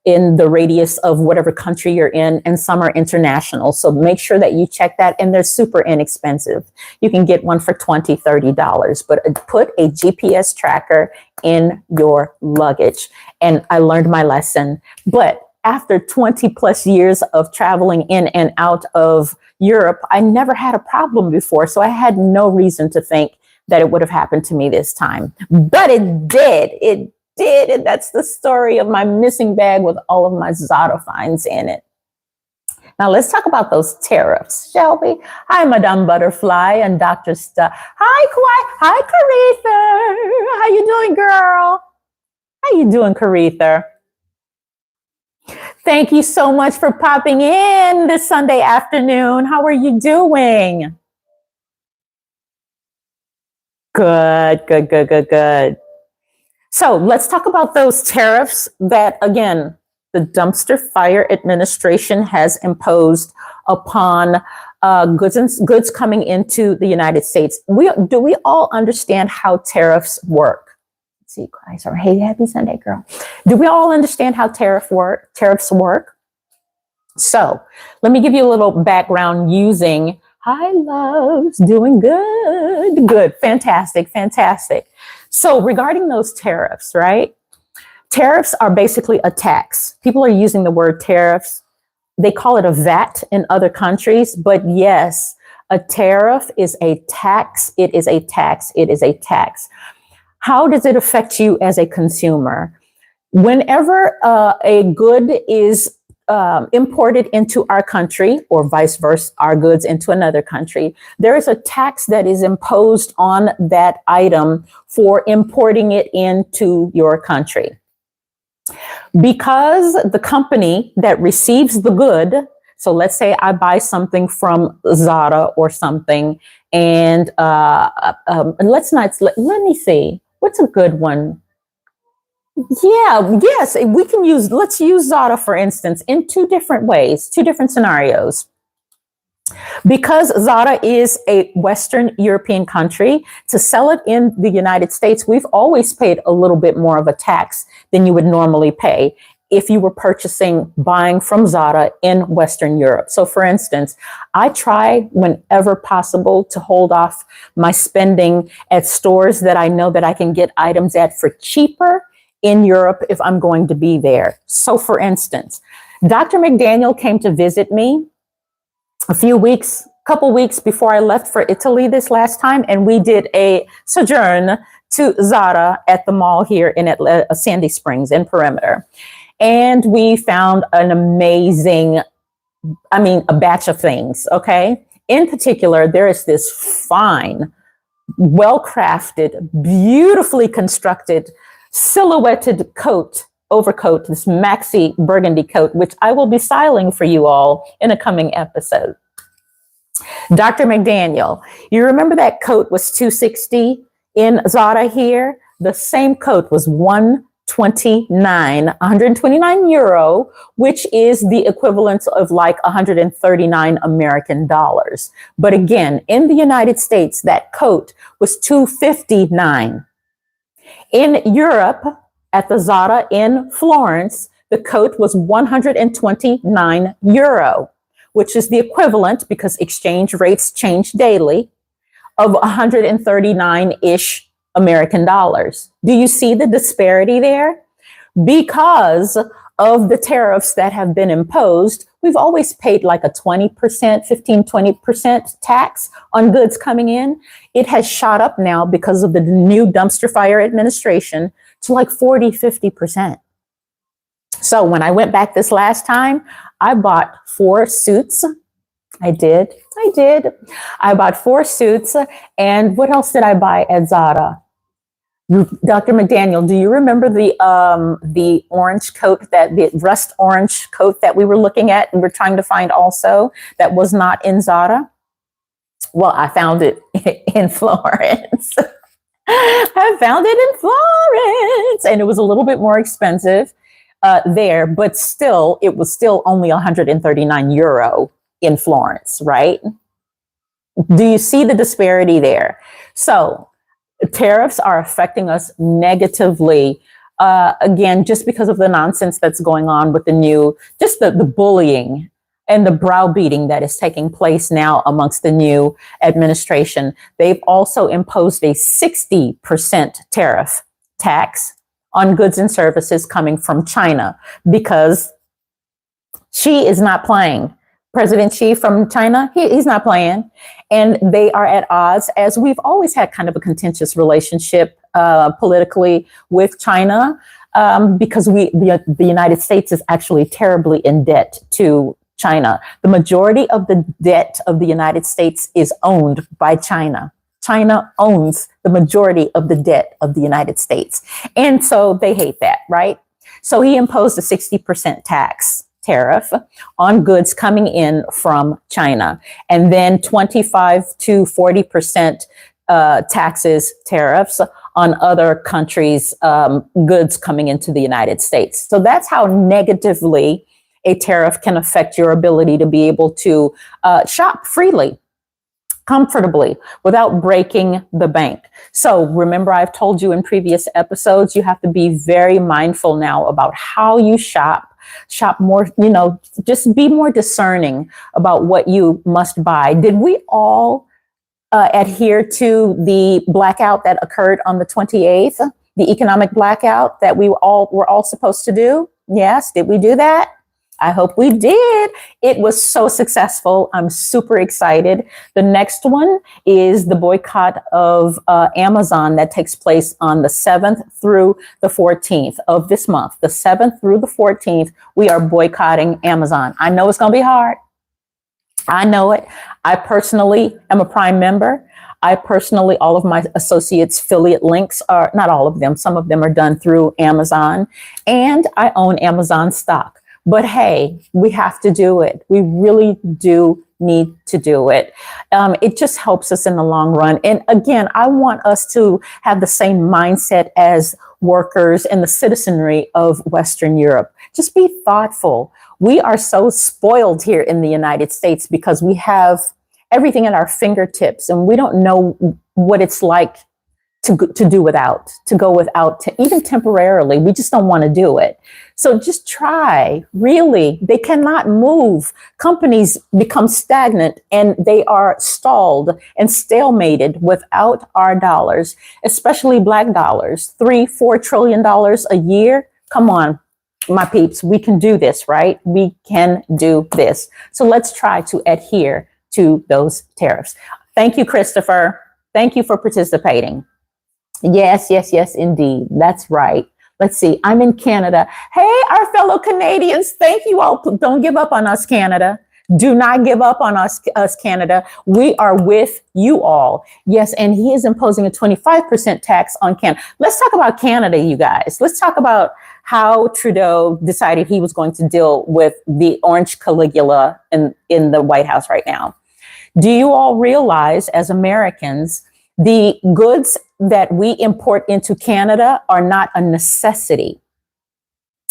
in the radius of whatever country you're in, and some are international. So make sure that you check that, and they're super inexpensive. You can get one for $20, $30, but put a GPS tracker in your luggage. And I learned my lesson. But after 20 plus years of traveling in and out of Europe, I never had a problem before. So I had no reason to think that it would have happened to me this time. But it did. It did. And that's the story of my missing bag with all of my Zada finds in it. Now let's talk about those tariffs, shall we? Hi, Madame Butterfly and Dr. Hi, Kawhi. Hi, Caretha. How you doing, girl? How you doing, Caretha? Thank you so much for popping in this Sunday afternoon. How are you doing? Good, good, good, good, good. So let's talk about those tariffs that, again, the Dumpster Fire Administration has imposed upon goods coming into the United States. Do we all understand how tariffs work? Let's see, guys, hey, happy Sunday, girl. Do we all understand how tariffs work? So let me give you a little background using Hi, loves, doing good, fantastic. So regarding those tariffs, right? Tariffs are basically a tax. People are using the word tariffs. They call it a VAT in other countries, but yes, a tariff is a tax. It is a tax. It is a tax. How does it affect you as a consumer? Whenever a good is imported into our country, or vice versa, our goods into another country, there is a tax that is imposed on that item for importing it into your country. Because the company that receives the good, so let's say I buy something from Zara or something, and let me see, what's a good one? Yeah, yes, let's use Zara, for instance, in two different ways, two different scenarios. Because Zara is a Western European country, to sell it in the United States, we've always paid a little bit more of a tax than you would normally pay if you were buying from Zara in Western Europe. So for instance, I try whenever possible to hold off my spending at stores that I know that I can get items at for cheaper in Europe if I'm going to be there. So for instance, Dr. McDaniel came to visit me couple weeks before I left for Italy this last time, and we did a sojourn to Zara at the mall here in Sandy Springs in Perimeter. And we found a batch of things, okay? In particular, there is this fine, well-crafted, beautifully constructed, silhouetted overcoat, this maxi burgundy coat, which I will be styling for you all in a coming episode. Dr. McDaniel, you remember that coat was $260 in Zara here? The same coat was €129, which is the equivalent of like 139 American dollars. But again, in the United States, that coat was $259. In Europe, at the Zara in Florence, the coat was €129, which is the equivalent, because exchange rates change daily, of 139-ish American dollars. Do you see the disparity there? Because of the tariffs that have been imposed, we've always paid like a 20%, 15-20% tax on goods coming in. It has shot up now because of the new Dumpster Fire Administration to like 40-50%. So when I went back this last time, I bought 4 suits. I did. I bought 4 suits. And what else did I buy at Zara? Dr. McDaniel, do you remember the orange coat, the rust orange coat that we were looking at and we're trying to find also that was not in Zara? Well, I found it in Florence. I found it in Florence, and it was a little bit more expensive there, but still, it was still only 139 euro in Florence, right? Do you see the disparity there? So tariffs are affecting us negatively. Again, just because of the nonsense that's going on with just the bullying and the browbeating that is taking place now amongst the new administration. They've also imposed a 60% tariff tax on goods and services coming from China because Xi is not playing. President Xi from China, he's not playing. And they are at odds, as we've always had kind of a contentious relationship politically with China, because the United States is actually terribly in debt to China. The majority of the debt of the United States is owned by China. China owns the majority of the debt of the United States. And so they hate that, right? So he imposed a 60% tariff on goods coming in from China, and then 25 to 40% tariffs on other countries' goods coming into the United States. So that's how negatively a tariff can affect your ability to be able to shop freely, comfortably, without breaking the bank. So remember, I've told you in previous episodes, you have to be very mindful now about how you shop more, just be more discerning about what you must buy. Did we all adhere to the blackout that occurred on the 28th, the economic blackout that we were all supposed to do? Yes. Did we do that? I hope we did. It was so successful. I'm super excited. The next one is the boycott of Amazon that takes place on the 7th through the 14th of this month. The 7th through the 14th, we are boycotting Amazon. I know it's going to be hard. I know it. I personally am a Prime member. All of my associates' affiliate links are, not all of them, some of them are done through Amazon, and I own Amazon stock. But hey, we have to do it. We really do need to do it. It just helps us in the long run. And again, I want us to have the same mindset as workers and the citizenry of Western Europe. Just be thoughtful. We are so spoiled here in the United States because we have everything at our fingertips and we don't know what it's like to do without, to go without, even temporarily. We just don't want to do it. So just try, really. They cannot move. Companies become stagnant and they are stalled and stalemated without our dollars, especially Black dollars, $3-4 trillion a year. Come on, my peeps, we can do this, right? We can do this. So let's try to adhere to those tariffs. Thank you, Christopher. Thank you for participating. Yes, indeed. That's right. Let's see. I'm in Canada. Hey, our fellow Canadians. Thank you all. Don't give up on us, Canada. Do not give up on us, Canada. We are with you all. Yes, and he is imposing a 25% tax on Canada. Let's talk about Canada, you guys. Let's talk about how Trudeau decided he was going to deal with the orange Caligula in the White House right now. Do you all realize, as Americans, the goods that we import into Canada are not a necessity,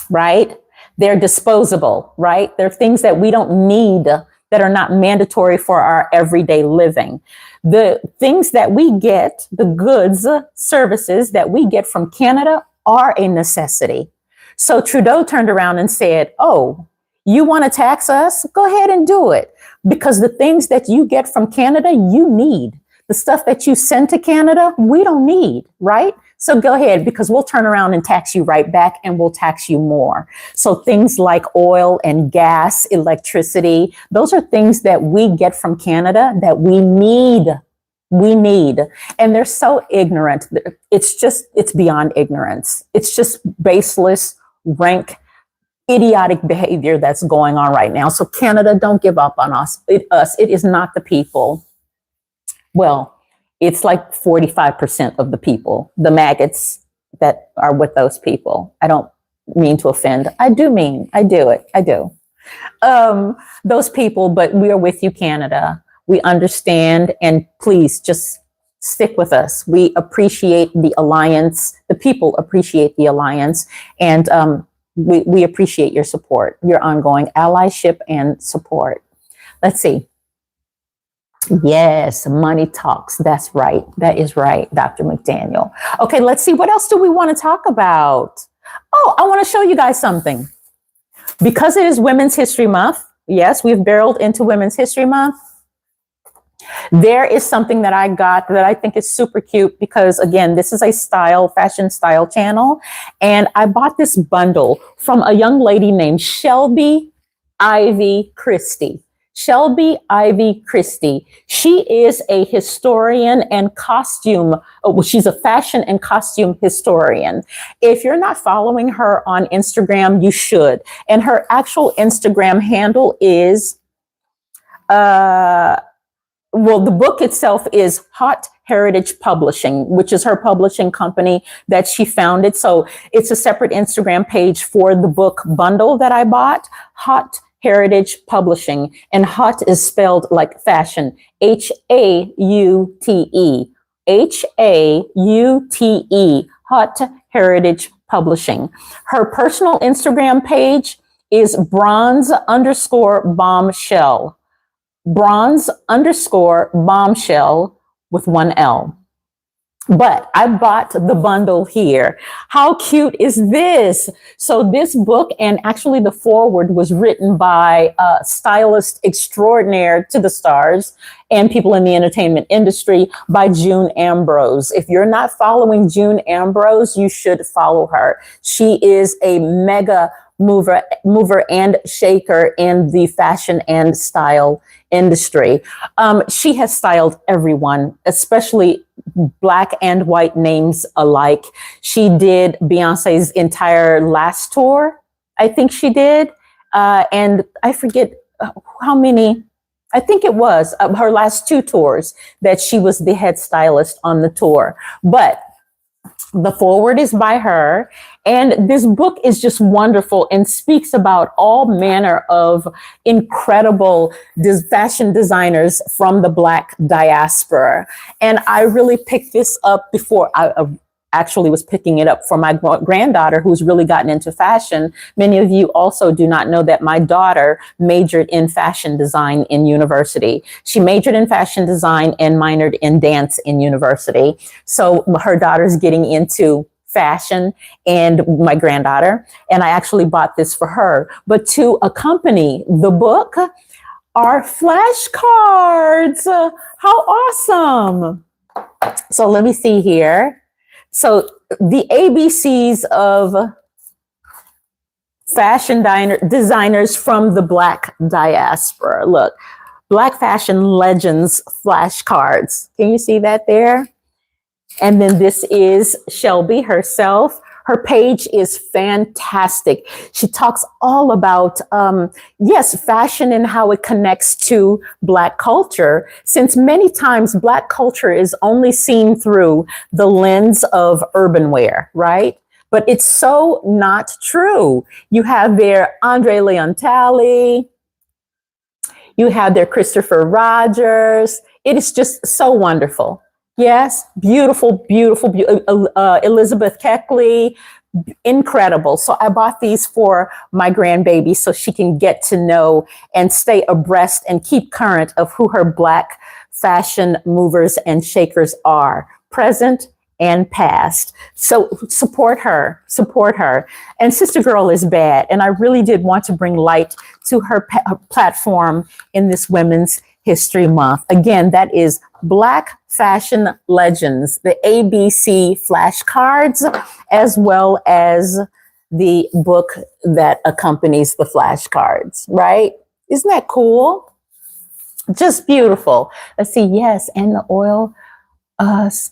right? They're disposable, right? They're things that we don't need, that are not mandatory for our everyday living. The things that we get, the goods, services that we get from Canada are a necessity. So Trudeau turned around and said, oh, you want to tax us? Go ahead and do it. Because the things that you get from Canada, you need. The stuff that you send to Canada, we don't need, right? So go ahead, because we'll turn around and tax you right back and we'll tax you more. So things like oil and gas, electricity, those are things that we get from Canada that we need. And they're so ignorant. It's beyond ignorance. It's just baseless, rank, idiotic behavior that's going on right now. So Canada, don't give up on us. It is not the people. Well, It's like 45% of the people, the maggots that are with those people. I don't mean to offend. I do mean, I do it. I do. Those people, but we are with you, Canada. We understand, and please just stick with us. We appreciate the alliance. The people appreciate the alliance, and we appreciate your support, your ongoing allyship and support. Let's see. Yes, money talks. That's right. That is right, Dr. McDaniel. Okay, let's see. What else do we want to talk about? Oh, I want to show you guys something. Because it is Women's History Month, yes, we've barreled into Women's History Month. There is something that I got that I think is super cute because, again, this is a fashion style channel. And I bought this bundle from a young lady named Shelby Ivy Christie. Shelby Ivy Christie. She is a historian and she's a fashion and costume historian. If you're not following her on Instagram, you should. And her actual Instagram handle is, the book itself is Hot Heritage Publishing, which is her publishing company that she founded. So it's a separate Instagram page for the book bundle that I bought, Hot Heritage Publishing, and hot is spelled like fashion, Haute, Haute, Hot Heritage Publishing. Her personal Instagram page is bronze_bombshell, bronze_bombshell with one L. But I bought the bundle here. How cute is this? So this book, and actually the foreword, was written by a stylist extraordinaire to the stars and people in the entertainment industry, by June Ambrose. If you're not following June Ambrose, you should follow her. She is a mega mover and shaker in the fashion and style industry. She has styled everyone, especially Black and white names alike. She did Beyonce's entire last tour, I think she did. And I forget how many, I think it was her last 2 tours that she was the head stylist on the tour. But the foreword is by her. And this book is just wonderful and speaks about all manner of incredible fashion designers from the Black diaspora. And I really picked this up before I actually was picking it up for my granddaughter, who's really gotten into fashion. Many of you also do not know that my daughter majored in fashion design in university. She majored in fashion design and minored in dance in university. So her daughter's getting into fashion, and my granddaughter, and I actually bought this for her. But to accompany the book are flashcards. How awesome. So let me see here. So the ABCs of fashion designers from the Black diaspora. Look, Black fashion legends flashcards. Can you see that there? And then this is Shelby herself. Her page is fantastic. She talks all about, fashion and how it connects to Black culture, since many times Black culture is only seen through the lens of urban wear, right? But it's so not true. You have their Andre Leontali, you have their Christopher Rogers. It is just so wonderful. Yes, beautiful, beautiful, Elizabeth Keckley, incredible. So I bought these for my grandbaby so she can get to know and stay abreast and keep current of who her Black fashion movers and shakers are, present and past. So support her. And Sister Girl is bad. And I really did want to bring light to her platform in this Women's History Month. Again, that is Black Fashion Legends, the ABC flashcards, as well as the book that accompanies the flashcards, right? Isn't that cool? Just beautiful. Let's see. Yes. And the oil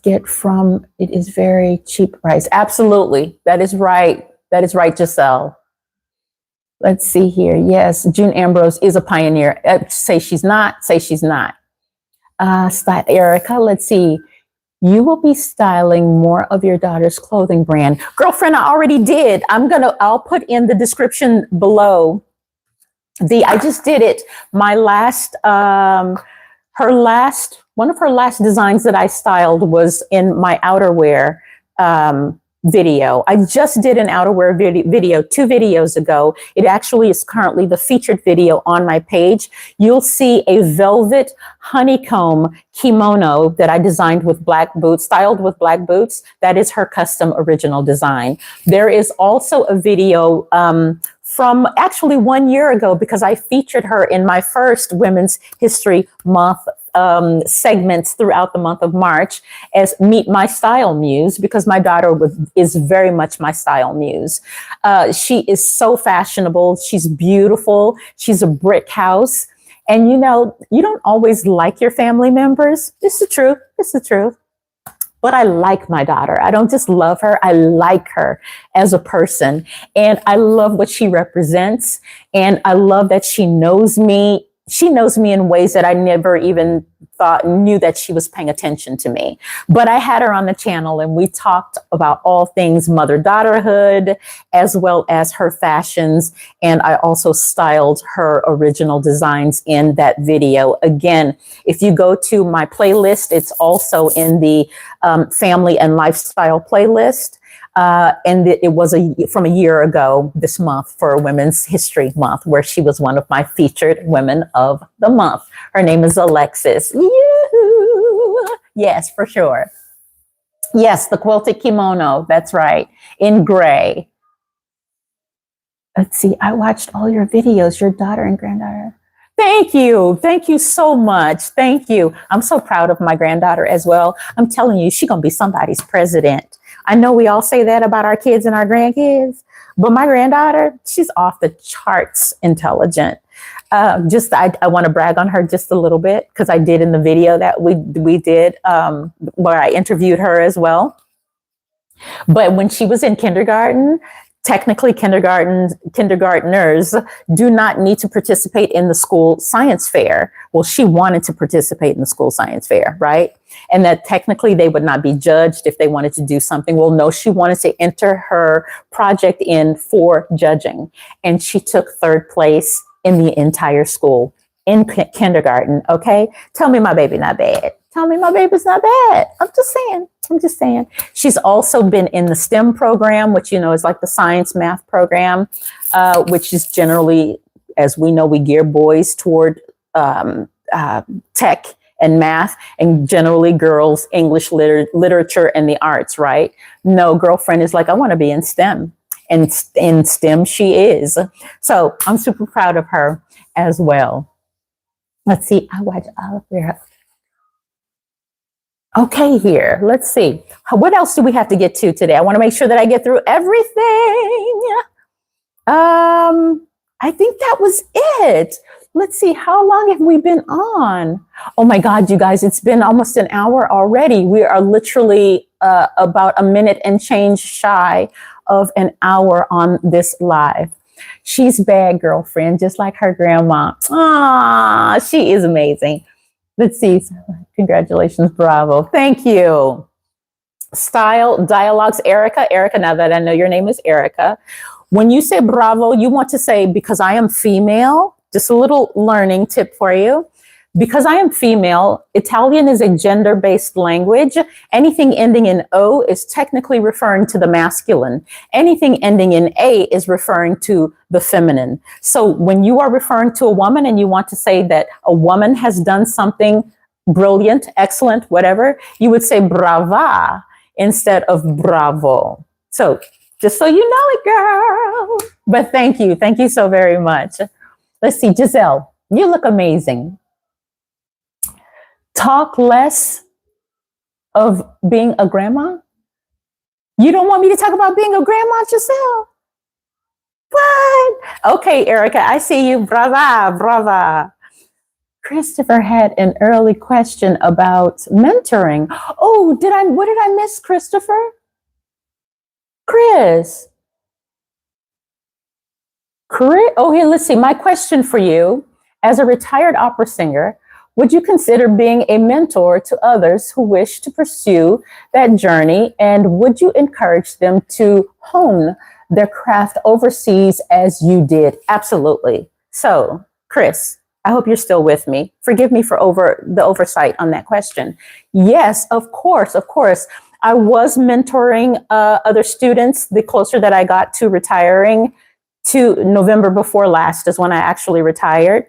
get from, it is very cheap price. Absolutely. That is right. That is right, Giselle. Let's see here. Yes, June Ambrose is a pioneer. Say she's not. Erica, let's see. you will be styling more of your daughter's clothing brand. Girlfriend, I already did. I'll put in the description below. I just did it. My last, one of her last designs that I styled was in my outerwear video. I just did an outerwear video 2 videos ago. It actually is currently the featured video on my page. You'll see a velvet honeycomb kimono that I designed with black boots, styled with black boots. That is her custom original design. There is also a video from actually 1 year ago, because I featured her in my first Women's History Month segments throughout the month of March as Meet My Style Muse, because my daughter is very much my style muse. She is so fashionable. She's beautiful. She's a brick house. And you know, you don't always like your family members. It's the truth. It's the truth. But I like my daughter. I don't just love her. I like her as a person. And I love what she represents. And I love that she knows me. She knows me in ways that I never even knew that she was paying attention to me. But I had her on the channel and we talked about all things mother-daughterhood, as well as her fashions. And I also styled her original designs in that video. Again, if you go to my playlist, it's also in the family and lifestyle playlist. And it was from a year ago this month for Women's History Month, where she was one of my featured women of the month. Her name is Alexis. Yoo-hoo. Yes, for sure. Yes, the quilted kimono. That's right. In gray. Let's see. I watched all your videos, your daughter and granddaughter. Thank you. Thank you so much. Thank you. I'm so proud of my granddaughter as well. I'm telling you, she's going to be somebody's president. I know we all say that about our kids and our grandkids, but my granddaughter, she's off the charts intelligent. I want to brag on her just a little bit, because I did in the video that we did where I interviewed her as well. But when she was in kindergarten, technically kindergartners do not need to participate in the school science fair. Well, she wanted to participate in the school science fair, right? And that technically they would not be judged if they wanted to do something. Well, no, she wanted to enter her project in for judging. And she took 3rd place in the entire school in kindergarten. Okay. Tell me my baby not bad. Tell me my baby's not bad. I'm just saying. She's also been in the STEM program, which, you know, is like the science math program, which is generally, as we know, we gear boys toward tech and math, and generally girls, English literature and the arts, right? No, girlfriend is like, I want to be in STEM. And in STEM she is. So I'm super proud of her as well. Let's see. I watch all of your. Okay, here. Let's see. What else do we have to get to today? I want to make sure that I get through everything. I think that was it. Let's see. How long have we been on? Oh my God, you guys, it's been almost an hour already. We are literally about a minute and change shy of an hour on this live. She's bad, girlfriend, just like her grandma. Ah, she is amazing. Let's see. Congratulations. Bravo. Thank you. Style Dialogues, Erica. Erica, now that I know your name is Erica, when you say bravo, you want to say, because I am female. Just a little learning tip for you. Because I am female, Italian is a gender-based language. Anything ending in O is technically referring to the masculine. Anything ending in A is referring to the feminine. So when you are referring to a woman and you want to say that a woman has done something brilliant, excellent, whatever, you would say brava instead of bravo. So just so you know it, girl. But thank you. Thank you so very much. Let's see, Giselle, you look amazing. Talk less of being a grandma? You don't want me to talk about being a grandma, Giselle? What? Okay, Erica, I see you. Brava, brava. Christopher had an early question about mentoring. Oh, what did I miss, Christopher? Chris. Oh, here, let's see. My question for you, as a retired opera singer, Would you consider being a mentor to others who wish to pursue that journey? And would you encourage them to hone their craft overseas as you did? Absolutely. So, Chris, I hope you're still with me. Forgive me for the oversight on that question. Yes, of course, of course. I was mentoring other students the closer that I got to retiring. To November before last is when I actually retired.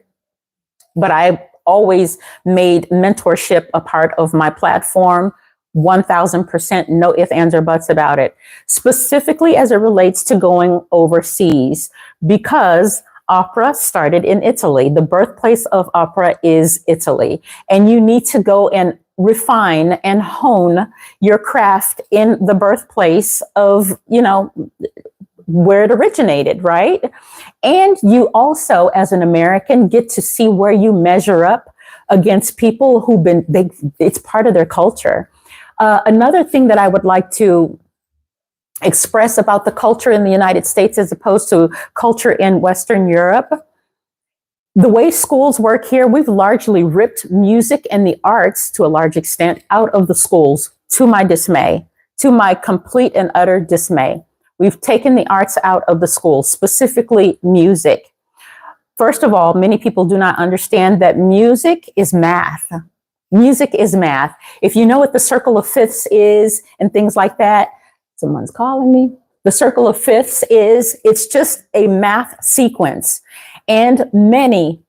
But I always made mentorship a part of my platform, 1000%, no ifs, ands, or buts about it, specifically as it relates to going overseas, because opera started in Italy. The birthplace of opera is Italy, and you need to go and refine and hone your craft in the birthplace of, where it originated, right? And you also, as an American, get to see where you measure up against people it's part of their culture. Another thing that I would like to express about the culture in the United States as opposed to culture in Western Europe, the way schools work here, we've largely ripped music and the arts to a large extent out of the schools, to my dismay, to my complete and utter dismay. We've taken the arts out of the schools, specifically music. First of all, many people do not understand that music is math. Music is math. If you know what the circle of fifths is and things like that, someone's calling me. The circle of fifths it's just a math sequence. And many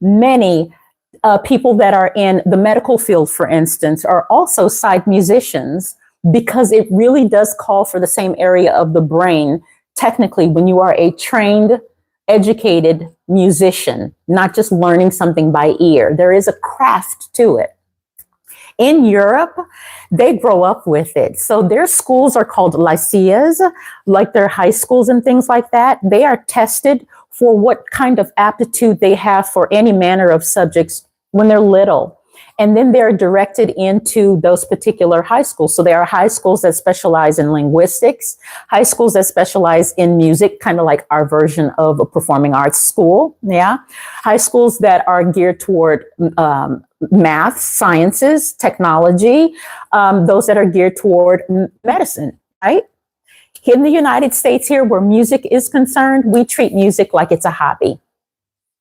people that are in the medical field, for instance, are also side musicians, because it really does call for the same area of the brain, technically, when you are a trained, educated musician, not just learning something by ear. There is a craft to it. In Europe, they grow up with it. So their schools are called lyceas, like their high schools and things like that. They are tested for what kind of aptitude they have for any manner of subjects when they're little. And then they're directed into those particular high schools. So there are high schools that specialize in linguistics, high schools that specialize in music, kind of like our version of a performing arts school. Yeah. High schools that are geared toward math, sciences, technology, those that are geared toward medicine, right? In the United States here, where music is concerned, we treat music like it's a hobby.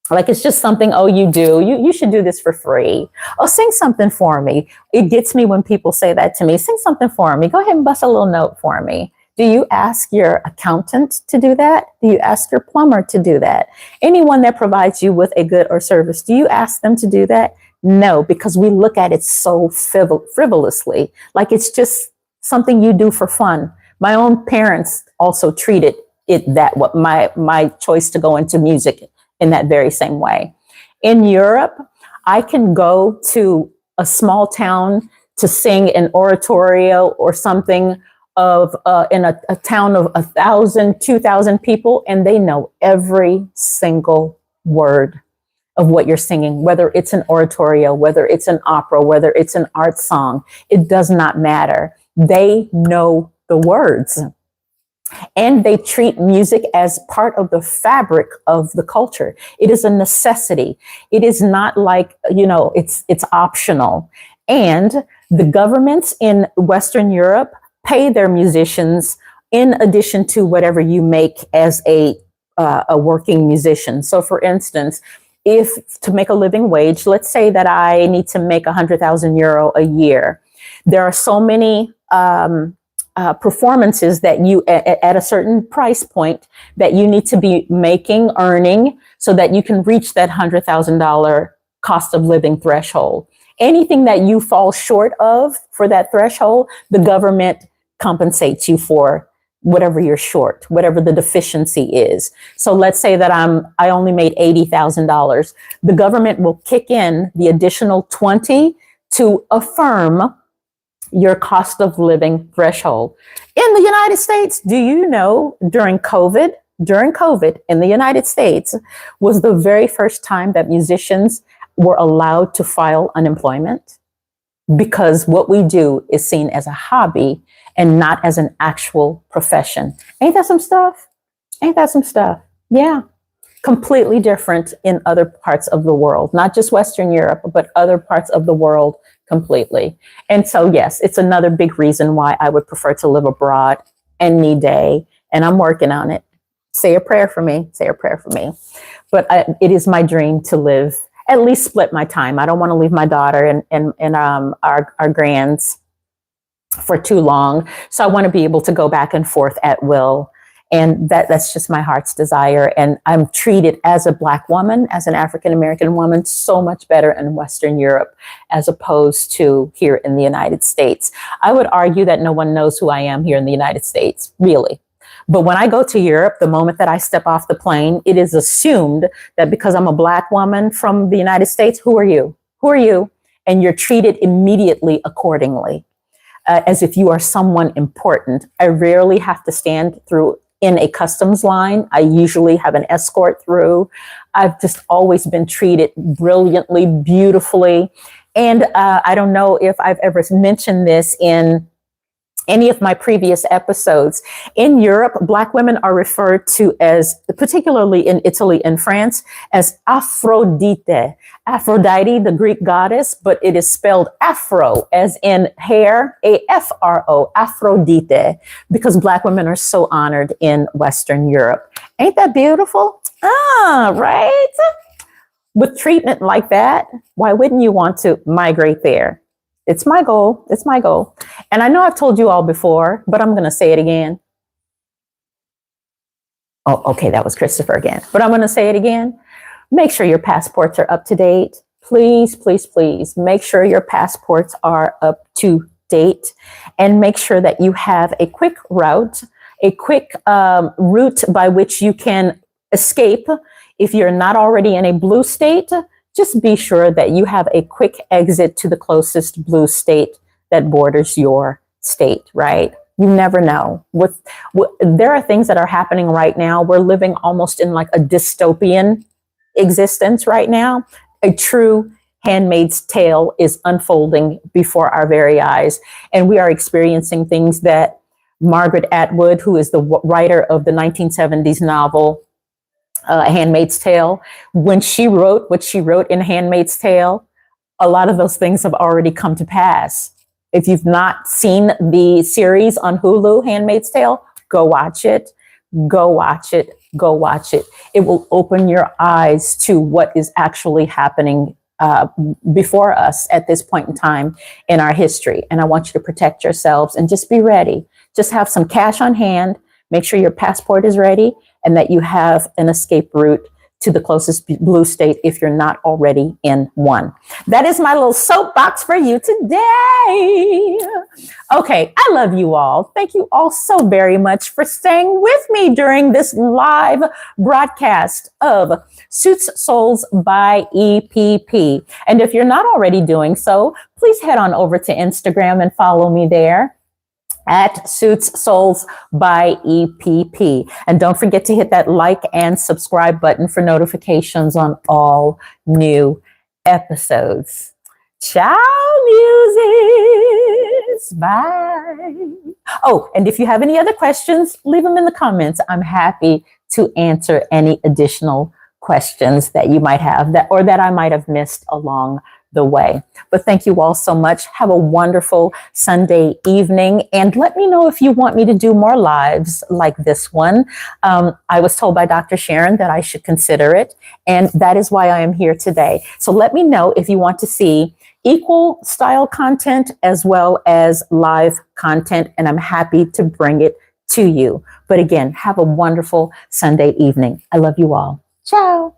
Like it's just something, oh, you do. You should do this for free. Oh, sing something for me. It gets me when people say that to me. Sing something for me. Go ahead and bust a little note for me. Do you ask your accountant to do that? Do you ask your plumber to do that? Anyone that provides you with a good or service, do you ask them to do that? No, because we look at it so frivolously, like it's just something you do for fun. My own parents also treated it that what my choice to go into music in that very same way. In Europe, I can go to a small town to sing an oratorio or something in a town of 1,000, 2,000 people, and they know every single word of what you're singing, whether it's an oratorio, whether it's an opera, whether it's an art song. It does not matter. They know the words. And they treat music as part of the fabric of the culture. It is a necessity. It is not like, it's optional. And the governments in Western Europe pay their musicians in addition to whatever you make as a working musician. So for instance, if to make a living wage, let's say that I need to make €100,000 a year. There are so many performances that you at a certain price point that you need to be earning so that you can reach that $100,000 cost of living threshold. Anything that you fall short of for that threshold, the government compensates you for whatever you're short, whatever the deficiency is. So let's say that I only made $80,000. The government will kick in the additional 20 to affirm your cost of living threshold. In the United States, do you know during COVID in the United States was the very first time that musicians were allowed to file unemployment? Because what we do is seen as a hobby and not as an actual profession. Ain't that some stuff? Yeah. completely different in other parts of the world, not just Western Europe, but other parts of the world completely. And so, yes, it's another big reason why I would prefer to live abroad any day. And I'm working on it. Say a prayer for me. Say a prayer for me. But it is my dream to live, at least split my time. I don't want to leave my daughter and our grands for too long. So I want to be able to go back and forth at will. And that's just my heart's desire. And I'm treated as a Black woman, as an African-American woman, so much better in Western Europe as opposed to here in the United States. I would argue that no one knows who I am here in the United States, really. But when I go to Europe, the moment that I step off the plane, it is assumed that because I'm a Black woman from the United States, who are you? Who are you? And you're treated immediately accordingly, as if you are someone important. I rarely have to stand through in a customs line. I usually have an escort through. I've just always been treated brilliantly, beautifully. And I don't know if I've ever mentioned this in any of my previous episodes. In Europe, Black women are referred to as, particularly in Italy and France, as Aphrodite. Aphrodite, the Greek goddess, but it is spelled Afro, as in hair, A-F-R-O, Aphrodite, because Black women are so honored in Western Europe. Ain't that beautiful? Right? With treatment like that, why wouldn't you want to migrate there? It's my goal. It's my goal. And I know I've told you all before, but I'm going to say it again. Oh, okay. That was Christopher again, but I'm going to say it again. Make sure your passports are up to date. Please, please, please make sure your passports are up to date, and make sure that you have a quick route by which you can escape. If you're not already in a blue state, just be sure that you have a quick exit to the closest blue state that borders your state, right? You never know. There are things that are happening right now. We're living almost in like a dystopian existence right now. A true Handmaid's Tale is unfolding before our very eyes. And we are experiencing things that Margaret Atwood, who is the writer of the 1970s novel, Handmaid's Tale, when she wrote what she wrote in Handmaid's Tale, a lot of those things have already come to pass. If you've not seen the series on Hulu, Handmaid's Tale, go watch it. Go watch it. Go watch it. It will open your eyes to what is actually happening before us at this point in time in our history. And I want you to protect yourselves and just be ready. Just have some cash on hand. Make sure your passport is ready, and that you have an escape route to the closest blue state if you're not already in one. That is my little soapbox for you today. Okay, I love you all. Thank you all so very much for staying with me during this live broadcast of Suits Souls by EPP. And if you're not already doing so, please head on over to Instagram and follow me there at Suits Souls by EPP. And don't forget to hit that like and subscribe button for notifications on all new episodes. Ciao, Muses. Bye. Oh, and if you have any other questions, leave them in the comments. I'm happy to answer any additional questions that you might have that I might have missed along the way. But thank you all so much. Have a wonderful Sunday evening. And let me know if you want me to do more lives like this one. I was told by Dr. Sharon that I should consider it. And that is why I am here today. So let me know if you want to see equal style content as well as live content. And I'm happy to bring it to you. But again, have a wonderful Sunday evening. I love you all. Ciao.